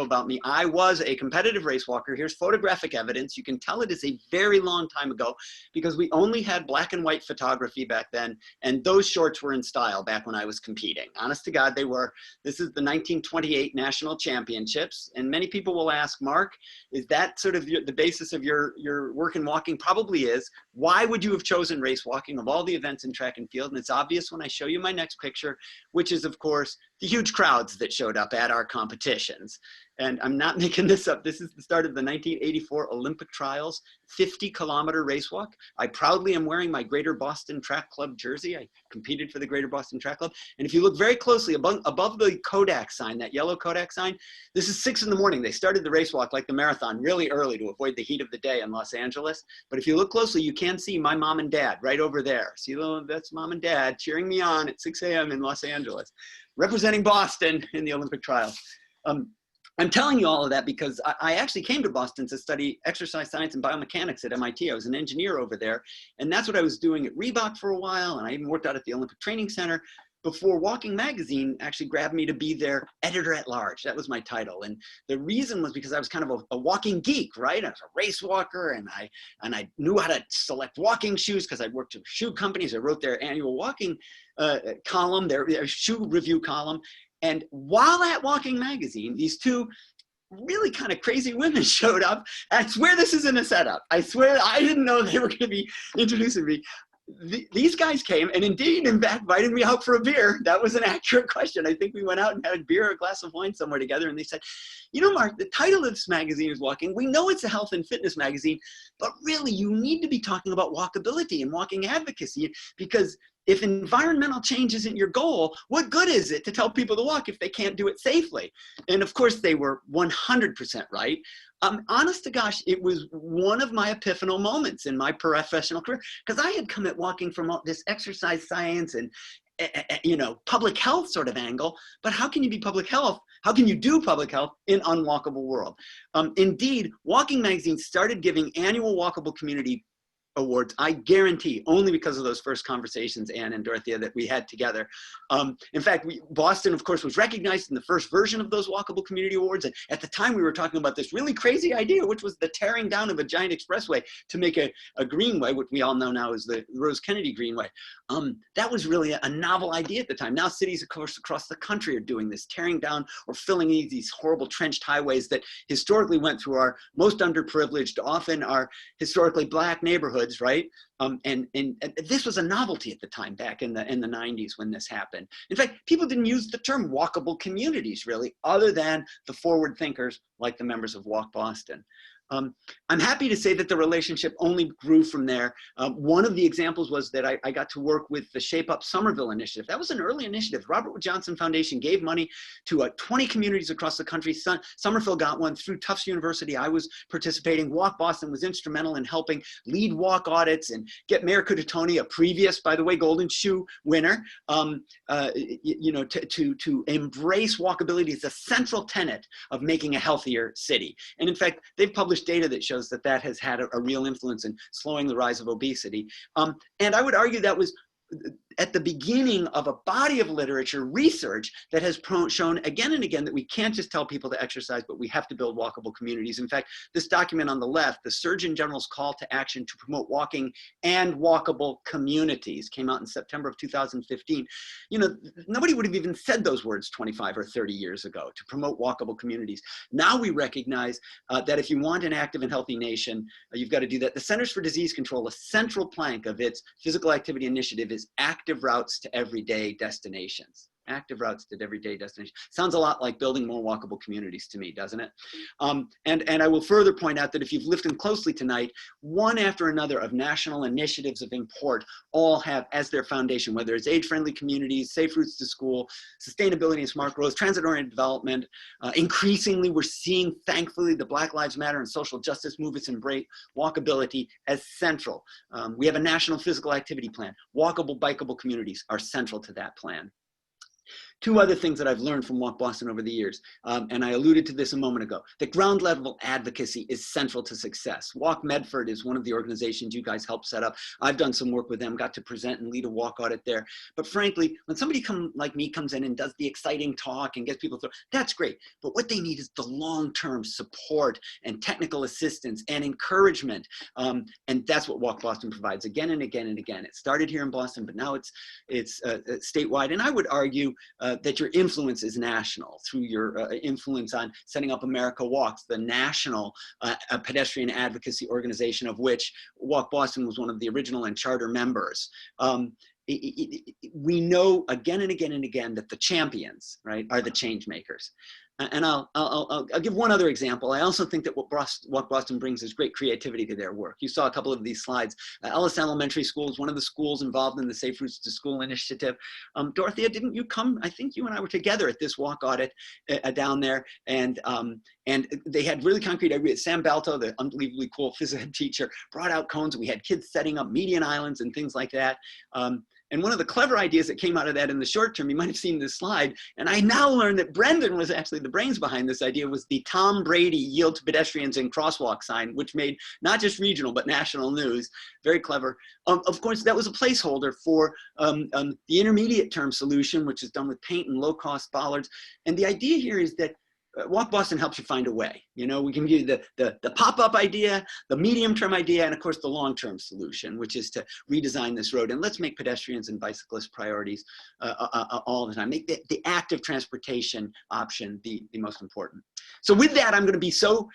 about me. I was a competitive race walker. Here's photographic evidence. You can tell it is a very long time ago, because we only had black and white photography back then, and those shorts were in style back when I was competing. Honest to God, they were. This is the 1928 National Championships, and many people will ask, Mark, is that sort of the basis of your work in walking? Probably is. Why would you have chosen race walking of all the events in track and field? And it's obvious when I show you my next picture, which is, of course, the huge crowds that showed up at our competitions. And I'm not making this up. This is the start of the 1984 Olympic trials, 50-kilometer race walk. I proudly am wearing my Greater Boston Track Club jersey. I competed for the Greater Boston Track Club. And if you look very closely above the Kodak sign, that yellow Kodak sign, this is 6 in the morning. They started the race walk like the marathon really early to avoid the heat of the day in Los Angeles. But if you look closely, you can see my mom and dad right over there. See, that's mom and dad cheering me on at 6 a.m. in Los Angeles, representing Boston in the Olympic trials. I'm telling you all of that because I actually came to Boston to study exercise science and biomechanics at MIT. I was an engineer over there, and that's what I was doing at Reebok for a while, and I even worked out at the Olympic Training Center before Walking Magazine actually grabbed me to be their editor-at-large. That was my title, and the reason was because I was kind of a walking geek, right? I was a race walker, and I knew how to select walking shoes because I worked at shoe companies. I wrote their annual walking column, their shoe review column. And while at Walking Magazine, these two really kind of crazy women showed up. I swear this isn't a setup. I swear I didn't know they were going to be introducing me. These guys came and indeed, in fact, invited me out for a beer. That was an accurate question. I think we went out and had a beer or a glass of wine somewhere together, and they said, you know, Mark, the title of this magazine is Walking. We know it's a health and fitness magazine, but really you need to be talking about walkability and walking advocacy, because if environmental change isn't your goal, what good is it to tell people to walk if they can't do it safely? And of course, they were 100% right. Honest to gosh, it was one of my epiphanal moments in my professional career, because I had come at walking from this exercise science and public health sort of angle. But how can you be public health? How can you do public health in unwalkable world? Indeed, Walking Magazine started giving annual Walkable Community awards, I guarantee, only because of those first conversations, Ann and Dorothea, that we had together. In fact, Boston, of course, was recognized in the first version of those Walkable Community Awards. And at the time, we were talking about this really crazy idea, which was the tearing down of a giant expressway to make a greenway, which we all know now is the Rose Kennedy Greenway. That was really a novel idea at the time. Now cities, of course, across the country are doing this, tearing down or filling these horrible trenched highways that historically went through our most underprivileged, often our historically Black neighborhoods, right? And this was a novelty at the time, back in the 90s when this happened. In fact, people didn't use the term walkable communities, really, other than the forward thinkers like the members of Walk Boston. I'm happy to say that the relationship only grew from there. One of the examples was that I got to work with the Shape Up Somerville initiative. That was an early initiative. Robert Wood Johnson Foundation gave money to 20 communities across the country. Somerville got one through Tufts University. I was participating. Walk Boston was instrumental in helping lead walk audits and get Mayor Cutatoni, a previous, by the way, Golden Shoe winner, you know, to embrace walkability as a central tenet of making a healthier city. And in fact, they've published data that shows that that has had a real influence in slowing the rise of obesity. And I would argue that was at the beginning of a body of literature research that has shown again and again that we can't just tell people to exercise, but we have to build walkable communities. In fact, this document on the left, the Surgeon General's Call to Action to Promote Walking and Walkable Communities, came out in September of 2015. You know, nobody would have even said those words 25 or 30 years ago, to promote walkable communities. Now we recognize that if you want an active and healthy nation, you've got to do that. The Centers for Disease Control, a central plank of its physical activity initiative, is active routes to everyday destinations. Active routes to everyday destinations. Sounds a lot like building more walkable communities to me, doesn't it? And I will further point out that if you've listened closely tonight, one after another of national initiatives of import all have as their foundation, whether it's age-friendly communities, safe routes to school, sustainability and smart growth, transit-oriented development. Increasingly, we're seeing, thankfully, the Black Lives Matter and social justice movements embrace walkability as central. We have a national physical activity plan. Walkable, bikeable communities are central to that plan. Two other things that I've learned from Walk Boston over the years, and I alluded to this a moment ago, that ground level advocacy is central to success. Walk Medford is one of the organizations you guys helped set up. I've done some work with them, got to present and lead a walk audit there. But frankly, when somebody like me comes in and does the exciting talk and gets people through, that's great. But what they need is the long-term support and technical assistance and encouragement. And that's what Walk Boston provides again and again and again. It started here in Boston, but now it's statewide. And I would argue that your influence is national through your influence on setting up America Walks, the national pedestrian advocacy organization of which Walk Boston was one of the original and charter members. We know again and again and again that the champions, right, are the change makers. And I'll give one other example. I also think that what Walk Boston brings is great creativity to their work. You saw a couple of these slides. Ellis Elementary School is one of the schools involved in the Safe Routes to School initiative. Dorothea, didn't you come? I think you and I were together at this walk audit down there, and they had really concrete ideas. Sam Beuttell, the unbelievably cool phys ed teacher, brought out cones. We had kids setting up median islands and things like that. And one of the clever ideas that came out of that in the short term, you might have seen this slide, and I now learned that Brendan was actually the brains behind this idea, was the Tom Brady Yield to Pedestrians and Crosswalk sign, which made not just regional, but national news. Very clever. Of course, that was a placeholder for the intermediate term solution, which is done with paint and low-cost bollards. And the idea here is that Walk Boston helps you find a way. You know, we can give you the pop-up idea, the medium-term idea, and of course the long-term solution, which is to redesign this road. And let's make pedestrians and bicyclists priorities all the time. Make the active transportation option the most important. So with that, I'm going to be so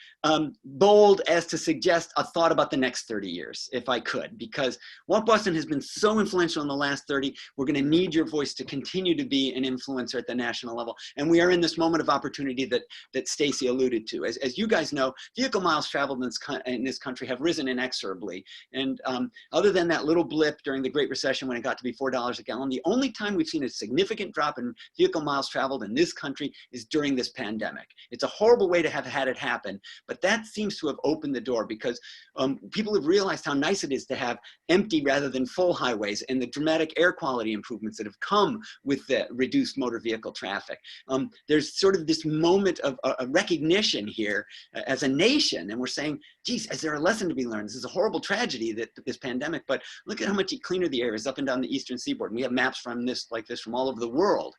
bold as to suggest a thought about the next 30 years, if I could, because Walk Boston has been so influential in the last 30. We're going to need your voice to continue to be an influencer at the national level. And we are in this moment of opportunity that Stacey alluded to. As you guys know, vehicle miles traveled in this country have risen inexorably. And other than that little blip during the Great Recession when it got to be $4 a gallon, the only time we've seen a significant drop in vehicle miles traveled in this country is during this pandemic. It's a horrible way to have had it happen, but that seems to have opened the door because people have realized how nice it is to have empty rather than full highways and the dramatic air quality improvements that have come with the reduced motor vehicle traffic. There's sort of this moment moment of recognition here as a nation. And we're saying, geez, is there a lesson to be learned? This is a horrible tragedy, that this pandemic, but look at how much cleaner the air is up and down the eastern seaboard. And we have maps from this, like this, from all over the world,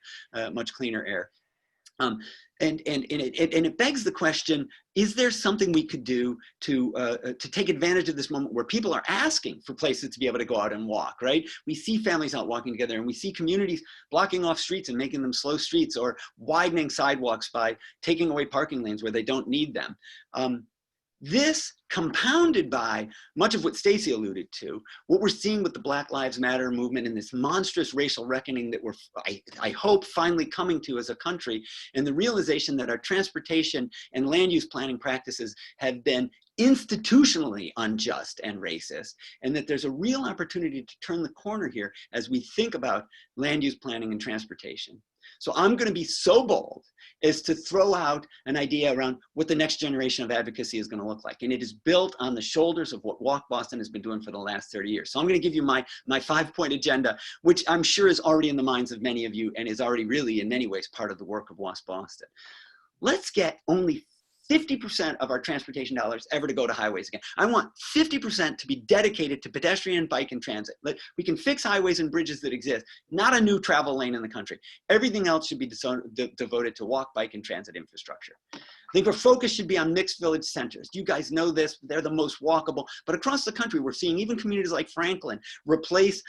much cleaner air. And it begs the question, is there something we could do to take advantage of this moment where people are asking for places to be able to go out and walk, right? We see families out walking together, and we see communities blocking off streets and making them slow streets, or widening sidewalks by taking away parking lanes where they don't need them. This, compounded by much of what Stacey alluded to, what we're seeing with the Black Lives Matter movement and this monstrous racial reckoning that we're, I hope, finally coming to as a country, and the realization that our transportation and land use planning practices have been institutionally unjust and racist, and that there's a real opportunity to turn the corner here as we think about land use planning and transportation. So I'm going to be so bold as to throw out an idea around what the next generation of advocacy is going to look like. And it is built on the shoulders of what Walk Boston has been doing for the last 30 years. So I'm going to give you my 5-point agenda, which I'm sure is already in the minds of many of you and is already really in many ways part of the work of Walk Boston. Let's get only 50% of our transportation dollars ever to go to highways again. I want 50% to be dedicated to pedestrian, bike, and transit. We can fix highways and bridges that exist, not a new travel lane in the country. Everything else should be devoted to walk, bike, and transit infrastructure. I think our focus should be on mixed village centers. You guys know this, they're the most walkable, but across the country, we're seeing even communities like Franklin replace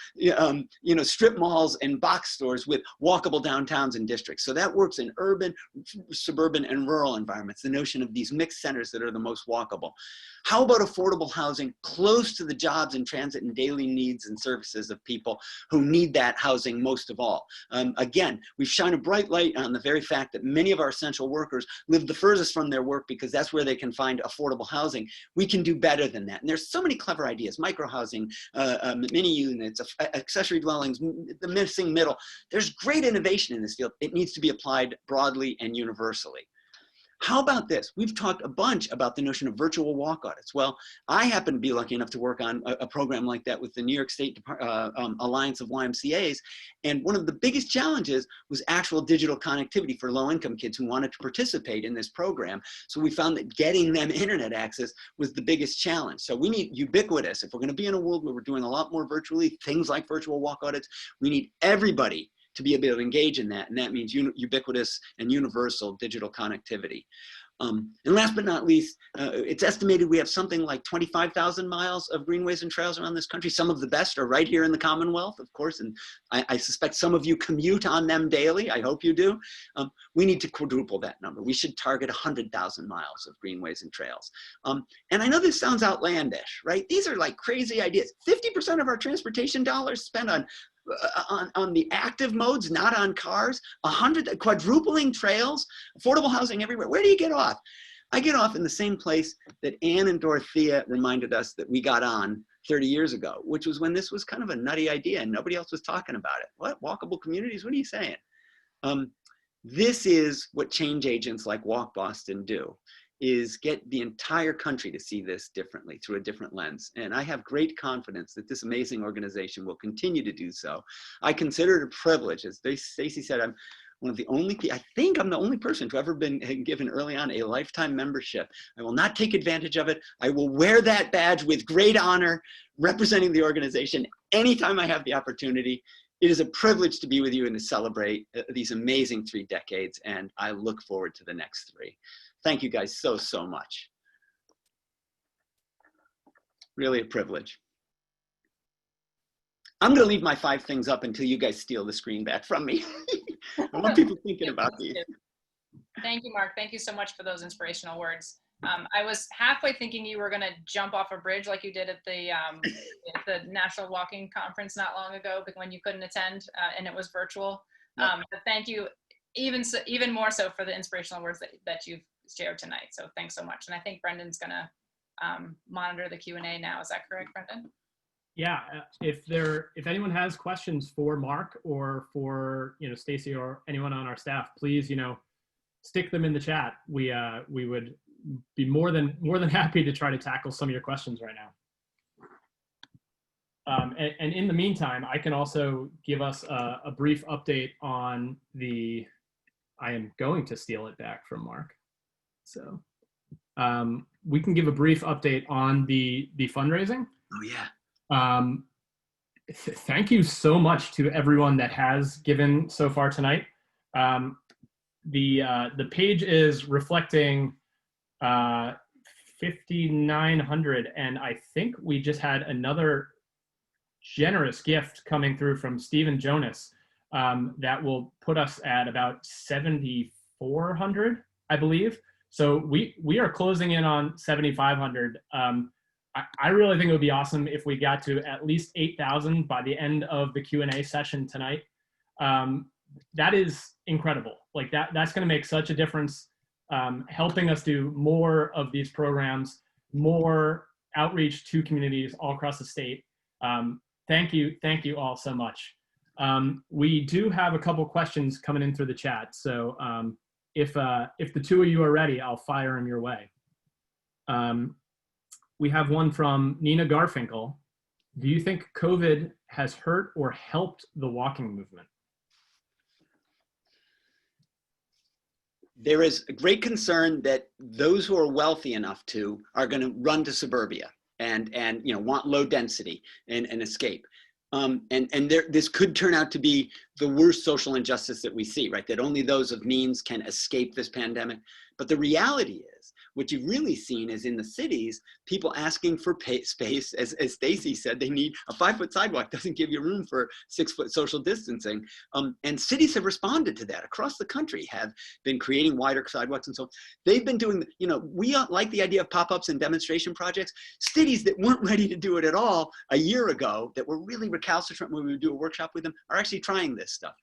strip malls and box stores with walkable downtowns and districts. So that works in urban, suburban, and rural environments, the notion of these mixed centers that are the most walkable. How about affordable housing close to the jobs and transit and daily needs and services of people who need that housing most of all? Again, we've shined a bright light on the very fact that many of our essential workers live the furthest from their work because that's where they can find affordable housing. We can do better than that. And there's so many clever ideas: micro-housing, mini units, accessory dwellings, the missing middle. There's great innovation in this field. It needs to be applied broadly and universally. How about this? We've talked a bunch about the notion of virtual walk audits. Well, I happen to be lucky enough to work on a program like that with the New York State Alliance of YMCAs. And one of the biggest challenges was actual digital connectivity for low-income kids who wanted to participate in this program. So we found that getting them internet access was the biggest challenge. So we need ubiquitous. If we're going to be in a world where we're doing a lot more virtually, things like virtual walk audits, we need everybody to be able to engage in that, and that means ubiquitous and universal digital connectivity. And last but not least, it's estimated we have something like 25,000 miles of greenways and trails around this country. Some of the best are right here in the Commonwealth, of course, and I suspect some of you commute on them daily. I hope you do. We need to quadruple that number. We should target 100,000 miles of greenways and trails. And I know this sounds outlandish, right? These are like crazy ideas. 50% of our transportation dollars spent on the active modes, not on cars, quadrupling trails, affordable housing everywhere. Where do you get off? I get off in the same place that Anne and Dorothea reminded us that we got on 30 years ago, which was when this was kind of a nutty idea and nobody else was talking about it. What? Walkable communities? What are you saying? This is what change agents like Walk Boston do, is get the entire country to see this differently through a different lens. And I have great confidence that this amazing organization will continue to do so. I consider it a privilege. As Stacey said, I'm one of the only, I think I'm the only person to ever been given early on a lifetime membership. I will not take advantage of it. I will wear that badge with great honor, representing the organization anytime I have the opportunity. It is a privilege to be with you and to celebrate these amazing 3 decades, and I look forward to the next 3. Thank you guys so, so much. Really a privilege. I'm going to leave my 5 things up until you guys steal the screen back from me. I want people thinking about these. Thank you, Mark. Thank you so much for those inspirational words. I was halfway thinking you were going to jump off a bridge like you did at the National Walking Conference not long ago, but when you couldn't attend and it was virtual. But thank you even more so for the inspirational words that you've shared tonight. So thanks so much. And I think Brendan's going to monitor the Q&A now. Is that correct, Brendan? Yeah, if anyone has questions for Mark or for Stacey or anyone on our staff, please stick them in the chat. We would be more than happy to try to tackle some of your questions right now. And in the meantime, I can also give us a brief update on I am going to steal it back from Mark. So we can give a brief update on the fundraising. Oh yeah. Thank you so much to everyone that has given so far tonight. The page is reflecting 5,900, and I think we just had another generous gift coming through from Stephen Jonas that will put us at about 7,400, I believe. So we are closing in on 7,500. I really think it would be awesome if we got to at least 8,000 by the end of the Q&A session tonight. That is incredible. Like that's going to make such a difference, helping us do more of these programs, more outreach to communities all across the state. Thank you all so much. We do have a couple questions coming in through the chat. So if the two of you are ready, I'll fire them your way. We have one from Nina Garfinkel. Do you think COVID has hurt or helped the walking movement? There is a great concern that those who are wealthy enough to are going to run to suburbia and want low density and escape. This could turn out to be the worst social injustice that we see, right? That only those of means can escape this pandemic. But the reality is, what you've really seen is in the cities, people asking for space. As Stacey said, they need a 5-foot sidewalk, doesn't give you room for 6-foot social distancing. And cities have responded to that across the country, have been creating wider sidewalks and so on. They've been doing, we like the idea of pop-ups and demonstration projects. Cities that weren't ready to do it at all a year ago, that were really recalcitrant when we would do a workshop with them, are actually trying this stuff.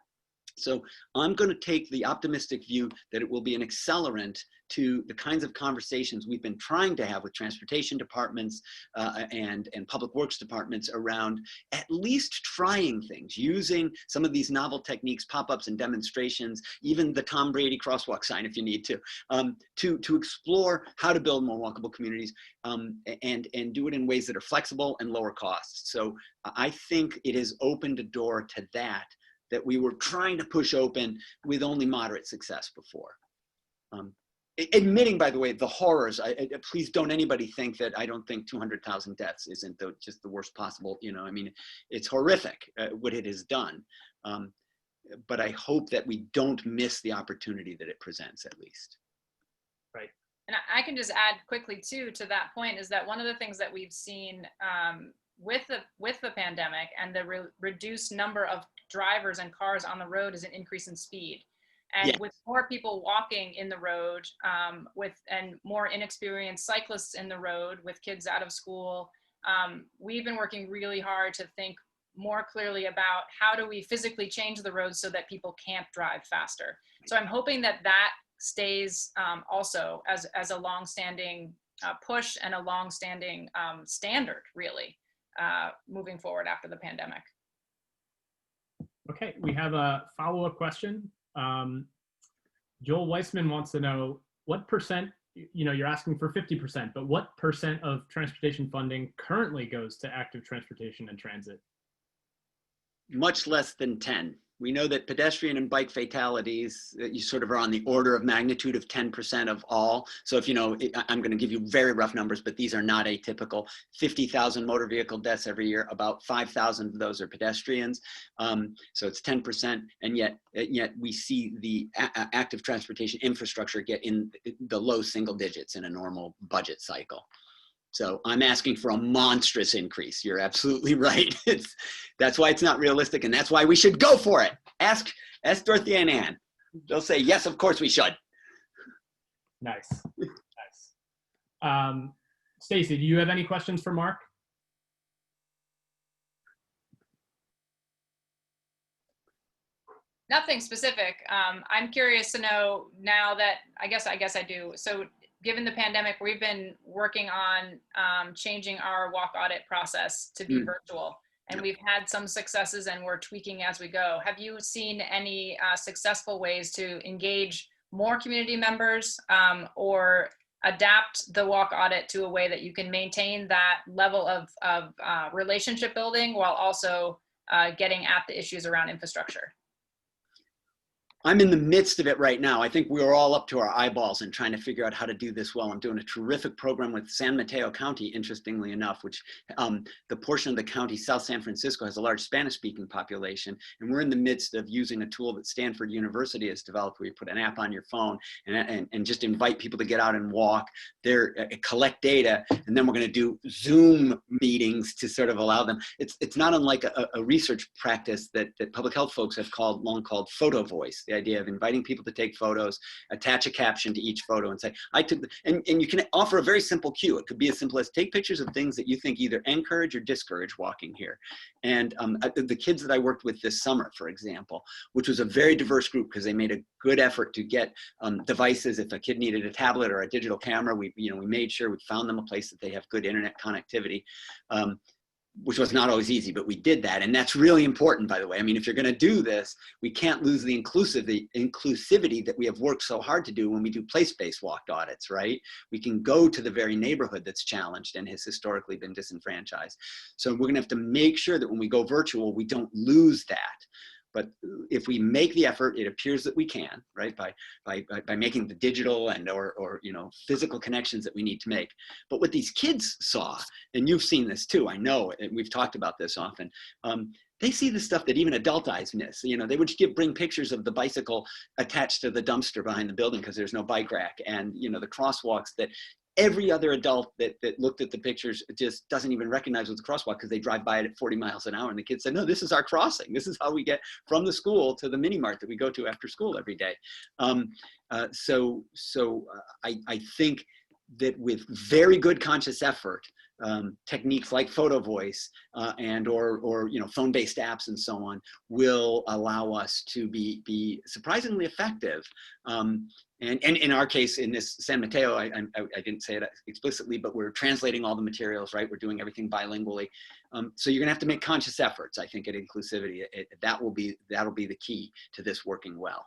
So I'm going to take the optimistic view that it will be an accelerant to the kinds of conversations we've been trying to have with transportation departments and public works departments around at least trying things, using some of these novel techniques, pop-ups and demonstrations, even the Tom Brady crosswalk sign if you need to explore how to build more walkable communities and do it in ways that are flexible and lower costs. So I think it has opened a door to that we were trying to push open with only moderate success before. Admitting, by the way, the horrors, please don't anybody think that I don't think 200,000 deaths isn't just the worst possible, I mean, it's horrific what it has done. But I hope that we don't miss the opportunity that it presents, at least. Right. And I can just add quickly too, to that point, is that one of the things that we've seen with the pandemic and the reduced number of drivers and cars on the road is an increase in speed. And yeah. With more people walking in the road, and more inexperienced cyclists in the road with kids out of school, we've been working really hard to think more clearly about how do we physically change the roads so that people can't drive faster. So I'm hoping that stays also as a long-standing push and a long-standing standard, really, moving forward after the pandemic. Okay, we have a follow-up question. Joel Weissman wants to know what percent, you're asking for 50%, but what percent of transportation funding currently goes to active transportation and transit? Much less than 10. We know that pedestrian and bike fatalities, you sort of are on the order of magnitude of 10% of all. So if I'm going to give you very rough numbers, but these are not atypical. 50,000 motor vehicle deaths every year, about 5,000 of those are pedestrians. So it's 10%, and yet we see the active transportation infrastructure get in the low single digits in a normal budget cycle. So I'm asking for a monstrous increase. You're absolutely right. That's why it's not realistic, and that's why we should go for it. Ask Dorothea and Ann. They'll say, yes, of course we should. Nice. Nice. Stacey, do you have any questions for Mark? Nothing specific. I'm curious to know now that, I guess I do. So given the pandemic, we've been working on changing our walk audit process to be virtual. And we've had some successes and we're tweaking as we go. Have you seen any successful ways to engage more community members or adapt the walk audit to a way that you can maintain that level of relationship building while also getting at the issues around infrastructure? I'm in the midst of it right now. I think we're all up to our eyeballs in trying to figure out how to do this well. I'm doing a terrific program with San Mateo County, interestingly enough, which the portion of the county, South San Francisco, has a large Spanish-speaking population. And we're in the midst of using a tool that Stanford University has developed where you put an app on your phone and just invite people to get out and walk, collect data, and then we're going to do Zoom meetings to sort of allow them. It's not unlike a research practice that public health folks have long called photo voice. The idea of inviting people to take photos, attach a caption to each photo and say, I took, and you can offer a very simple cue. It could be as simple as take pictures of things that you think either encourage or discourage walking here. And the kids that I worked with this summer, for example, which was a very diverse group because they made a good effort to get devices. If a kid needed a tablet or a digital camera, we made sure we found them a place that they have good internet connectivity. Which was not always easy, but we did that. And that's really important, by the way. I mean, if you're going to do this, we can't lose the inclusivity that we have worked so hard to do when we do place-based walked audits, right? We can go to the very neighborhood that's challenged and has historically been disenfranchised. So we're going to have to make sure that when we go virtual, we don't lose that. But if we make the effort, it appears that we can, right? By making the digital and or physical connections that we need to make. But what these kids saw, and you've seen this too, I know, and we've talked about this often, they see the stuff that even adult eyes miss. They would bring pictures of the bicycle attached to the dumpster behind the building because there's no bike rack, and the crosswalks that every other adult that looked at the pictures just doesn't even recognize what's a crosswalk because they drive by it at 40 miles an hour. And the kids said, no, this is our crossing. This is how we get from the school to the mini mart that we go to after school every day. So I think that with very good conscious effort, techniques like photo voice and or phone-based apps and so on will allow us to be surprisingly effective. And in our case, in this San Mateo, I didn't say it explicitly, but we're translating all the materials, right? We're doing everything bilingually. So you're gonna have to make conscious efforts, I think, at inclusivity. That'll be the key to this working well.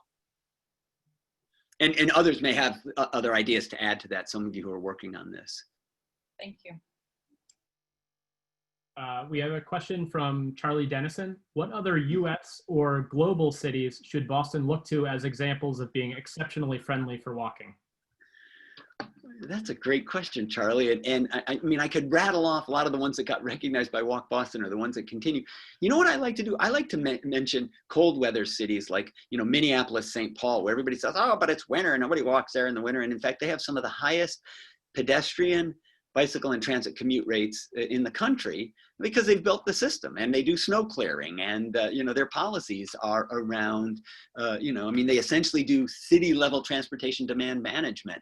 And others may have other ideas to add to that, some of you who are working on this. Thank you. We have a question from Charlie Dennison. What other US or global cities should Boston look to as examples of being exceptionally friendly for walking? That's a great question, Charlie. And I mean, I could rattle off a lot of the ones that got recognized by Walk Boston or the ones that continue. You know what I like to do? I like to mention cold weather cities like, Minneapolis, St. Paul, where everybody says, oh, but it's winter and nobody walks there in the winter. And in fact, they have some of the highest pedestrian, bicycle and transit commute rates in the country because they've built the system and they do snow clearing and their policies are around they essentially do city level transportation demand management.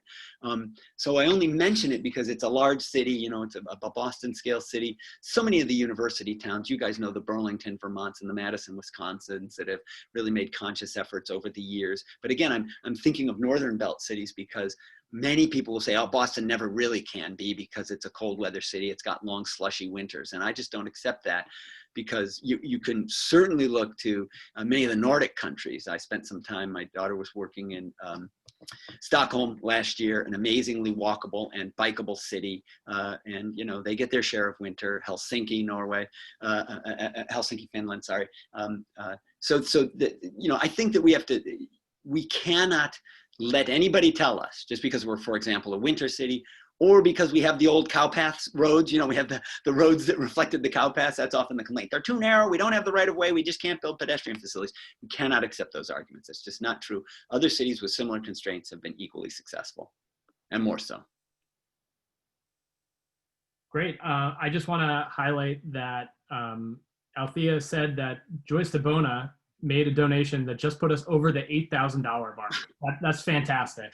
So I only mention it because it's a large city, it's a Boston scale city. So many of the university towns, you guys know the Burlington, Vermonts and the Madison, Wisconsins that have really made conscious efforts over the years. But again, I'm thinking of Northern Belt cities because many people will say, oh, Boston never really can be because it's a cold weather city. It's got long slushy winters. And I just don't accept that because you can certainly look to many of the Nordic countries. I spent some time, my daughter was working in Stockholm last year, an amazingly walkable and bikeable city. And they get their share of winter. Helsinki, Norway, Helsinki, Finland, sorry. I think that we cannot let anybody tell us, just because we're, for example, a winter city, or because we have the old cowpaths roads, we have the roads that reflected the cowpaths. That's often the complaint. They're too narrow. We don't have the right of way. We just can't build pedestrian facilities. We cannot accept those arguments. It's just not true. Other cities with similar constraints have been equally successful, and more so. Great. I just want to highlight that Althea said that Joyce DeBona made a donation that just put us over the $8,000 mark. That's fantastic.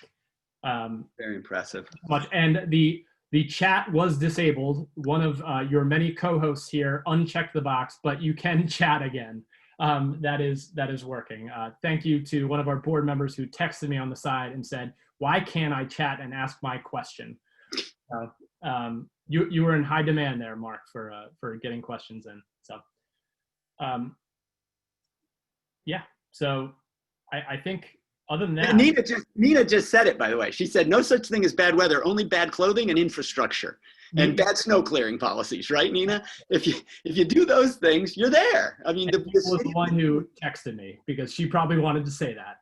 Very impressive. And the chat was disabled. One of your many co-hosts here unchecked the box, but you can chat again. That is working. Thank you to one of our board members who texted me on the side and said, why can't I chat and ask my question? You were in high demand there, Mark, for getting questions in. So yeah, so I think other than that. Nina just said it, by the way. She said, no such thing as bad weather, only bad clothing and infrastructure and bad snow clearing policies, right, Nina? If you do those things, you're there. I mean, the was the one who texted me because she probably wanted to say that.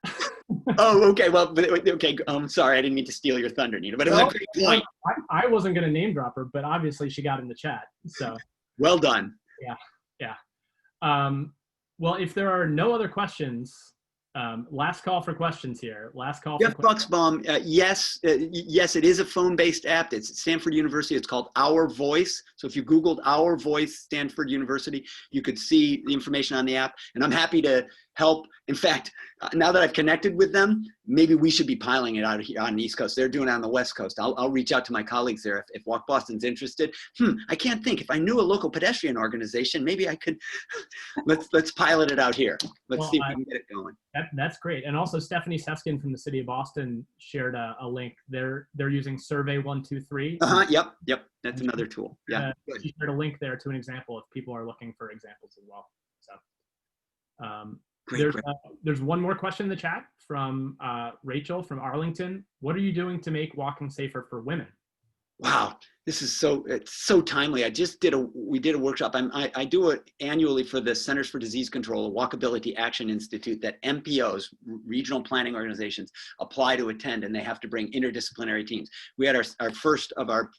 Oh, okay. Well, okay. Sorry, I didn't mean to steal your thunder, Nina, but it was a great point. I wasn't going to name drop her, but obviously she got in the chat. So well done. Yeah. Well, if there are no other questions, last call for questions here. Last call. Jeff Bucksbaum, yes, it is a phone-based app. It's at Stanford University. It's called Our Voice. So if you Googled Our Voice, Stanford University, you could see the information on the app. And I'm happy to help. In fact, now that I've connected with them, maybe we should be piling it out here on the East Coast. They're doing it on the West Coast. I'll reach out to my colleagues there if Walk Boston's interested. I can't think. If I knew a local pedestrian organization, maybe I could. Let's pilot it out here. Let's see if we can get it going. That's great. And also Stephanie Seskin from the city of Boston shared a link. They're using Survey 123. Yep. That's another tool. Yeah. She shared a link there to an example if people are looking for examples as well. So there's one more question in the chat from Rachel from Arlington. What are you doing to make walking safer for women? Wow, this is it's so timely. We did a workshop. I do it annually for the Centers for Disease Control, a Walkability Action Institute that MPOs, regional planning organizations, apply to attend, and they have to bring interdisciplinary teams. We had our first of our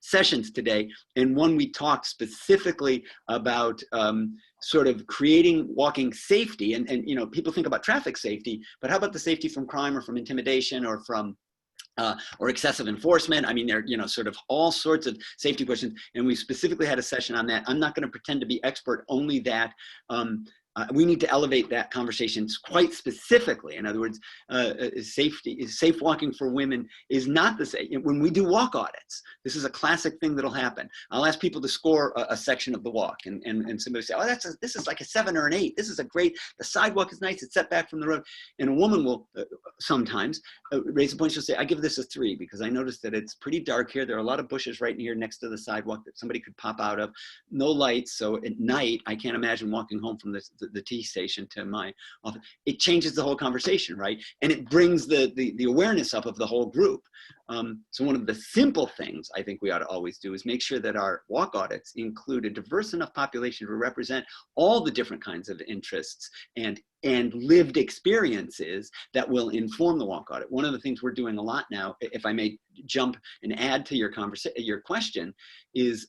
sessions today, and one we talked specifically about sort of creating walking safety, and people think about traffic safety, but how about the safety from crime or from intimidation or from or excessive enforcement? I mean, there are, sort of all sorts of safety questions. And we specifically had a session on that. I'm not going to pretend to be expert, only that we need to elevate that conversation quite specifically. In other words, safe walking for women is not the same. When we do walk audits, this is a classic thing that'll happen. I'll ask people to score a section of the walk, and somebody will say, oh, this is like a 7 or an 8. This is a great, the sidewalk is nice, it's set back from the road. And a woman will sometimes raise a point. She'll say, I give this a 3 because I noticed that it's pretty dark here. There are a lot of bushes right here next to the sidewalk that somebody could pop out of. No lights, so at night, I can't imagine walking home from the T station to my office. It changes the whole conversation, right? And it brings the awareness up of the whole group. So one of the simple things I think we ought to always do is make sure that our walk audits include a diverse enough population to represent all the different kinds of interests and lived experiences that will inform the walk audit. One of the things we're doing a lot now, if I may jump and add to your question, is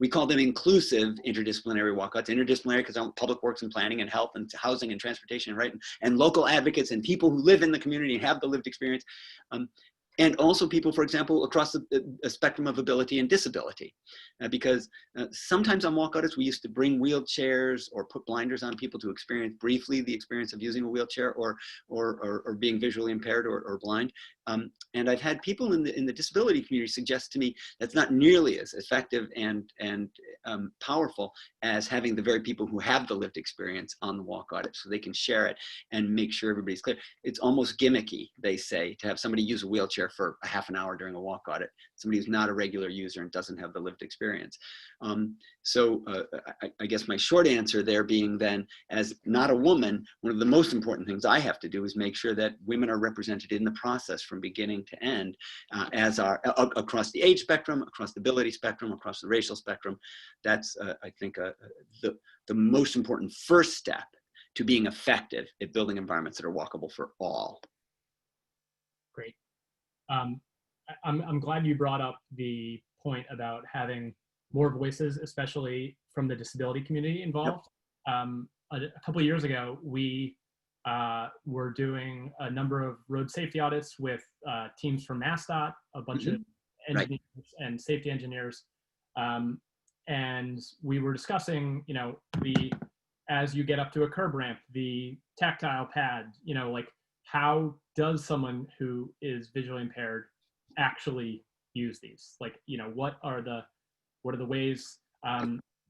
we call them inclusive interdisciplinary walkouts. Interdisciplinary because public works and planning and health and housing and transportation, right? And local advocates and people who live in the community and have the lived experience. And also people, for example, across a spectrum of ability and disability. Because sometimes on walk audits, we used to bring wheelchairs or put blinders on people to experience briefly the experience of using a wheelchair or being visually impaired or blind. And I've had people in the disability community suggest to me that's not nearly as effective and powerful as having the very people who have the lived experience on the walk audit so they can share it and make sure everybody's clear. It's almost gimmicky, they say, to have somebody use a wheelchair for a half an hour during a walk audit, somebody who's not a regular user and doesn't have the lived experience. So I guess my short answer there being then, as not a woman, one of the most important things I have to do is make sure that women are represented in the process from beginning to end, as are across the age spectrum, across the ability spectrum, across the racial spectrum. That's, I think, the most important first step to being effective at building environments that are walkable for all. Great. I'm glad you brought up the point about having more voices, especially from the disability community involved. Yep. A couple of years ago, we were doing a number of road safety audits with teams from MassDOT, a bunch of engineers and safety engineers. And we were discussing, as you get up to a curb ramp, the tactile pad, like how does someone who is visually impaired actually use these? Like, what are the ways?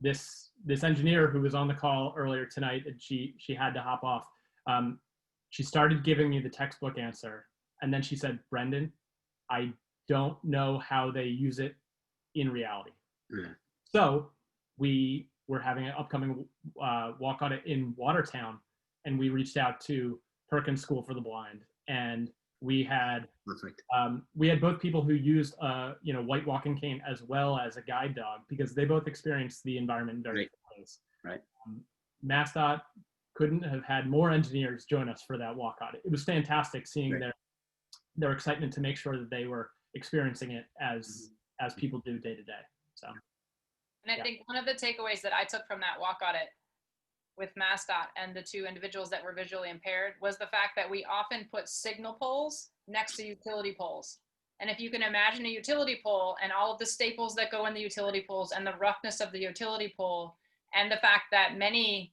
This engineer who was on the call earlier tonight, and she had to hop off. She started giving me the textbook answer, and then she said, Brendan, I don't know how they use it in reality. Yeah. So we were having an upcoming walk audit in Watertown, and we reached out to Perkins School for the Blind, and we had both people who used white walking cane as well as a guide dog, because they both experienced the environment in very different ways. Right. MassDOT couldn't have had more engineers join us for that walk audit. It was fantastic seeing their excitement to make sure that they were experiencing it as people do day to day. So, and I think one of the takeaways that I took from that walk audit with MassDOT and the two individuals that were visually impaired was the fact that we often put signal poles next to utility poles. And if you can imagine a utility pole and all of the staples that go in the utility poles and the roughness of the utility pole, and the fact that many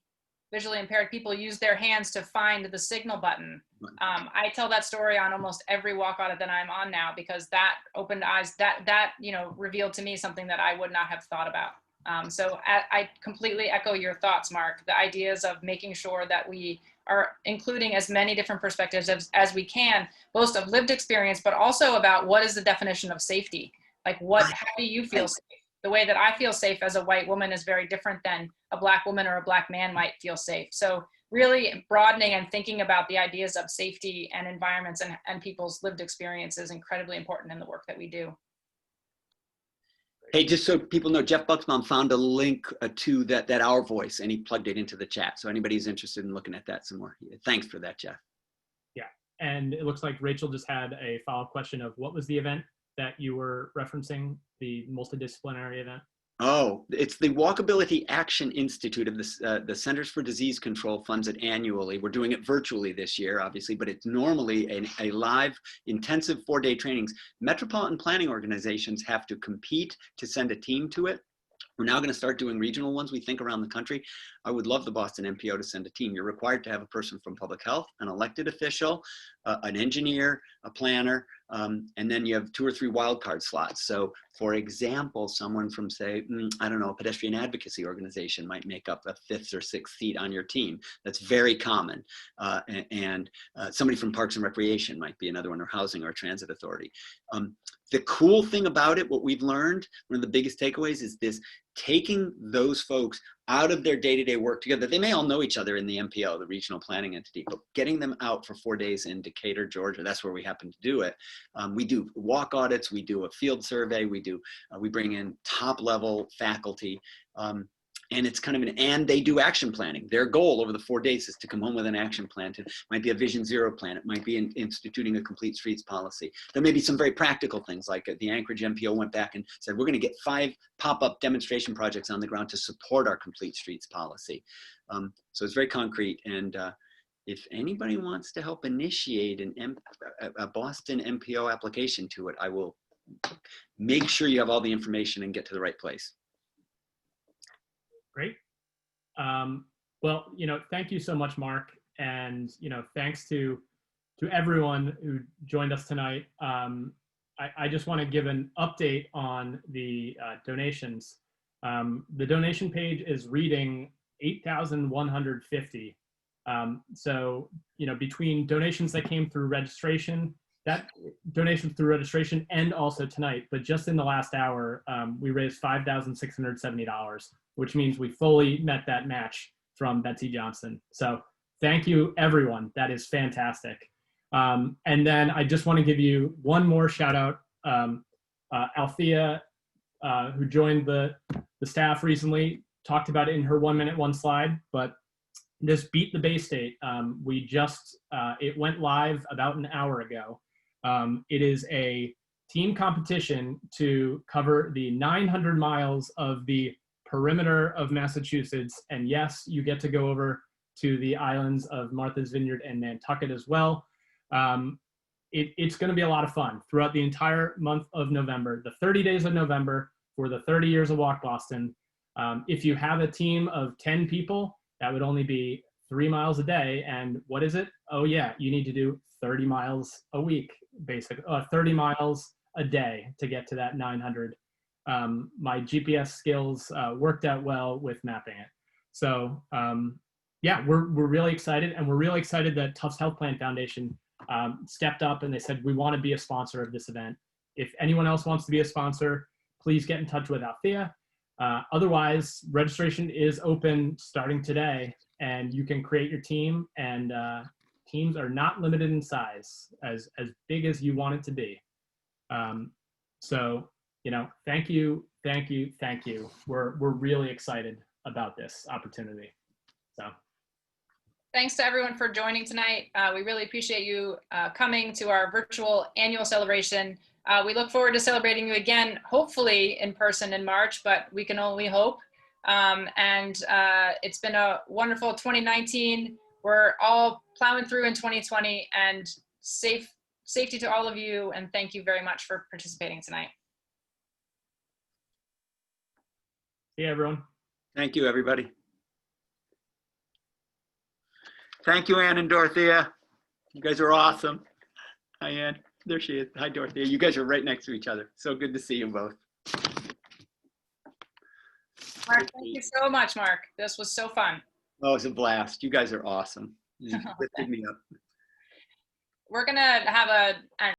visually impaired people use their hands to find the signal button. I tell that story on almost every walk audit that I'm on now, because that opened eyes, that revealed to me something that I would not have thought about. So I completely echo your thoughts, Mark. The ideas of making sure that we are including as many different perspectives as we can, both of lived experience, but also about what is the definition of safety? Like how do you feel safe? The way that I feel safe as a white woman is very different than a Black woman or a Black man might feel safe. So really broadening and thinking about the ideas of safety and environments and people's lived experience is incredibly important in the work that we do. Hey, just so people know, Jeff Buxbaum found a link to that Our Voice, and he plugged it into the chat. So anybody's interested in looking at that some more. Thanks for that, Jeff. Yeah, and it looks like Rachel just had a follow-up question of what was the event that you were referencing, the multidisciplinary event? Oh, it's the Walkability Action Institute of the Centers for Disease Control funds it annually. We're doing it virtually this year, obviously, but it's normally a live, intensive 4-day trainings. Metropolitan planning organizations have to compete to send a team to it. We're now going to start doing regional ones, we think, around the country. I would love the Boston MPO to send a team. You're required to have a person from public health, an elected official, an engineer, a planner, and then you have 2 or 3 wildcard slots. So, for example, someone from, say, I don't know, a pedestrian advocacy organization might make up a 5th or 6th seat on your team. That's very common. And somebody from Parks and Recreation might be another one, or Housing or Transit Authority. The cool thing about it, what we've learned, one of the biggest takeaways is this: taking those folks out of their day-to-day work together. They may all know each other in the MPO, the regional planning entity, but getting them out for 4 days in Decatur, Georgia, that's where we happen to do it. We do walk audits, we do a field survey, we bring in top-level faculty, and it's kind of and they do action planning. Their goal over the 4 days is to come home with an action plan. It might be a Vision Zero plan. It might be instituting a complete streets policy. There may be some very practical things, like the Anchorage MPO went back and said, we're going to get 5 pop-up demonstration projects on the ground to support our complete streets policy. So it's very concrete. And if anybody wants to help initiate a Boston MPO application to it, I will make sure you have all the information and get to the right place. Great. Well, thank you so much, Mark. And, thanks to everyone who joined us tonight. I just want to give an update on the donations. The donation page is reading 8,150. So, between donations that came through registration, and also tonight, but just in the last hour, we raised $5,670, which means we fully met that match from Betsy Johnson. So thank you, everyone. That is fantastic. And then I just want to give you one more shout out. Althea, who joined the staff recently, talked about it in her 1 minute, 1 slide, but this Beat the Bay State, it went live about an hour ago. It is a team competition to cover the 900 miles of the perimeter of Massachusetts. And yes, you get to go over to the islands of Martha's Vineyard and Nantucket as well. It's going to be a lot of fun throughout the entire month of November, the 30 days of November for the 30 years of Walk Boston. If you have a team of 10 people, that would only be 3 miles a day. And what is it? Oh yeah, you need to do 30 miles a week, basically, 30 miles a day to get to that 900. My GPS skills worked out well with mapping it. So yeah, we're really excited, and we're really excited that Tufts Health Plan Foundation stepped up and they said, we want to be a sponsor of this event. If anyone else wants to be a sponsor, please get in touch with Althea. Otherwise, registration is open starting today, and you can create your team, and teams are not limited in size, as big as you want it to be. So, thank you. We're really excited about this opportunity. So, Thanks to everyone for joining tonight. We really appreciate you coming to our virtual annual celebration. We look forward to celebrating you again, hopefully in person in March, but we can only hope. It's been a wonderful 2019. We're all plowing through in 2020, and safety to all of you, and thank you very much for participating tonight. See you, everyone. Thank you, everybody. Thank you, Ann and Dorothea. You guys are awesome. Hi, Ann. There she is. Hi, Dorothea. You guys are right next to each other. So good to see you both. Mark, thank you so much, Mark. This was so fun. Oh, it was a blast. You guys are awesome. You lifted me up. We're going to have a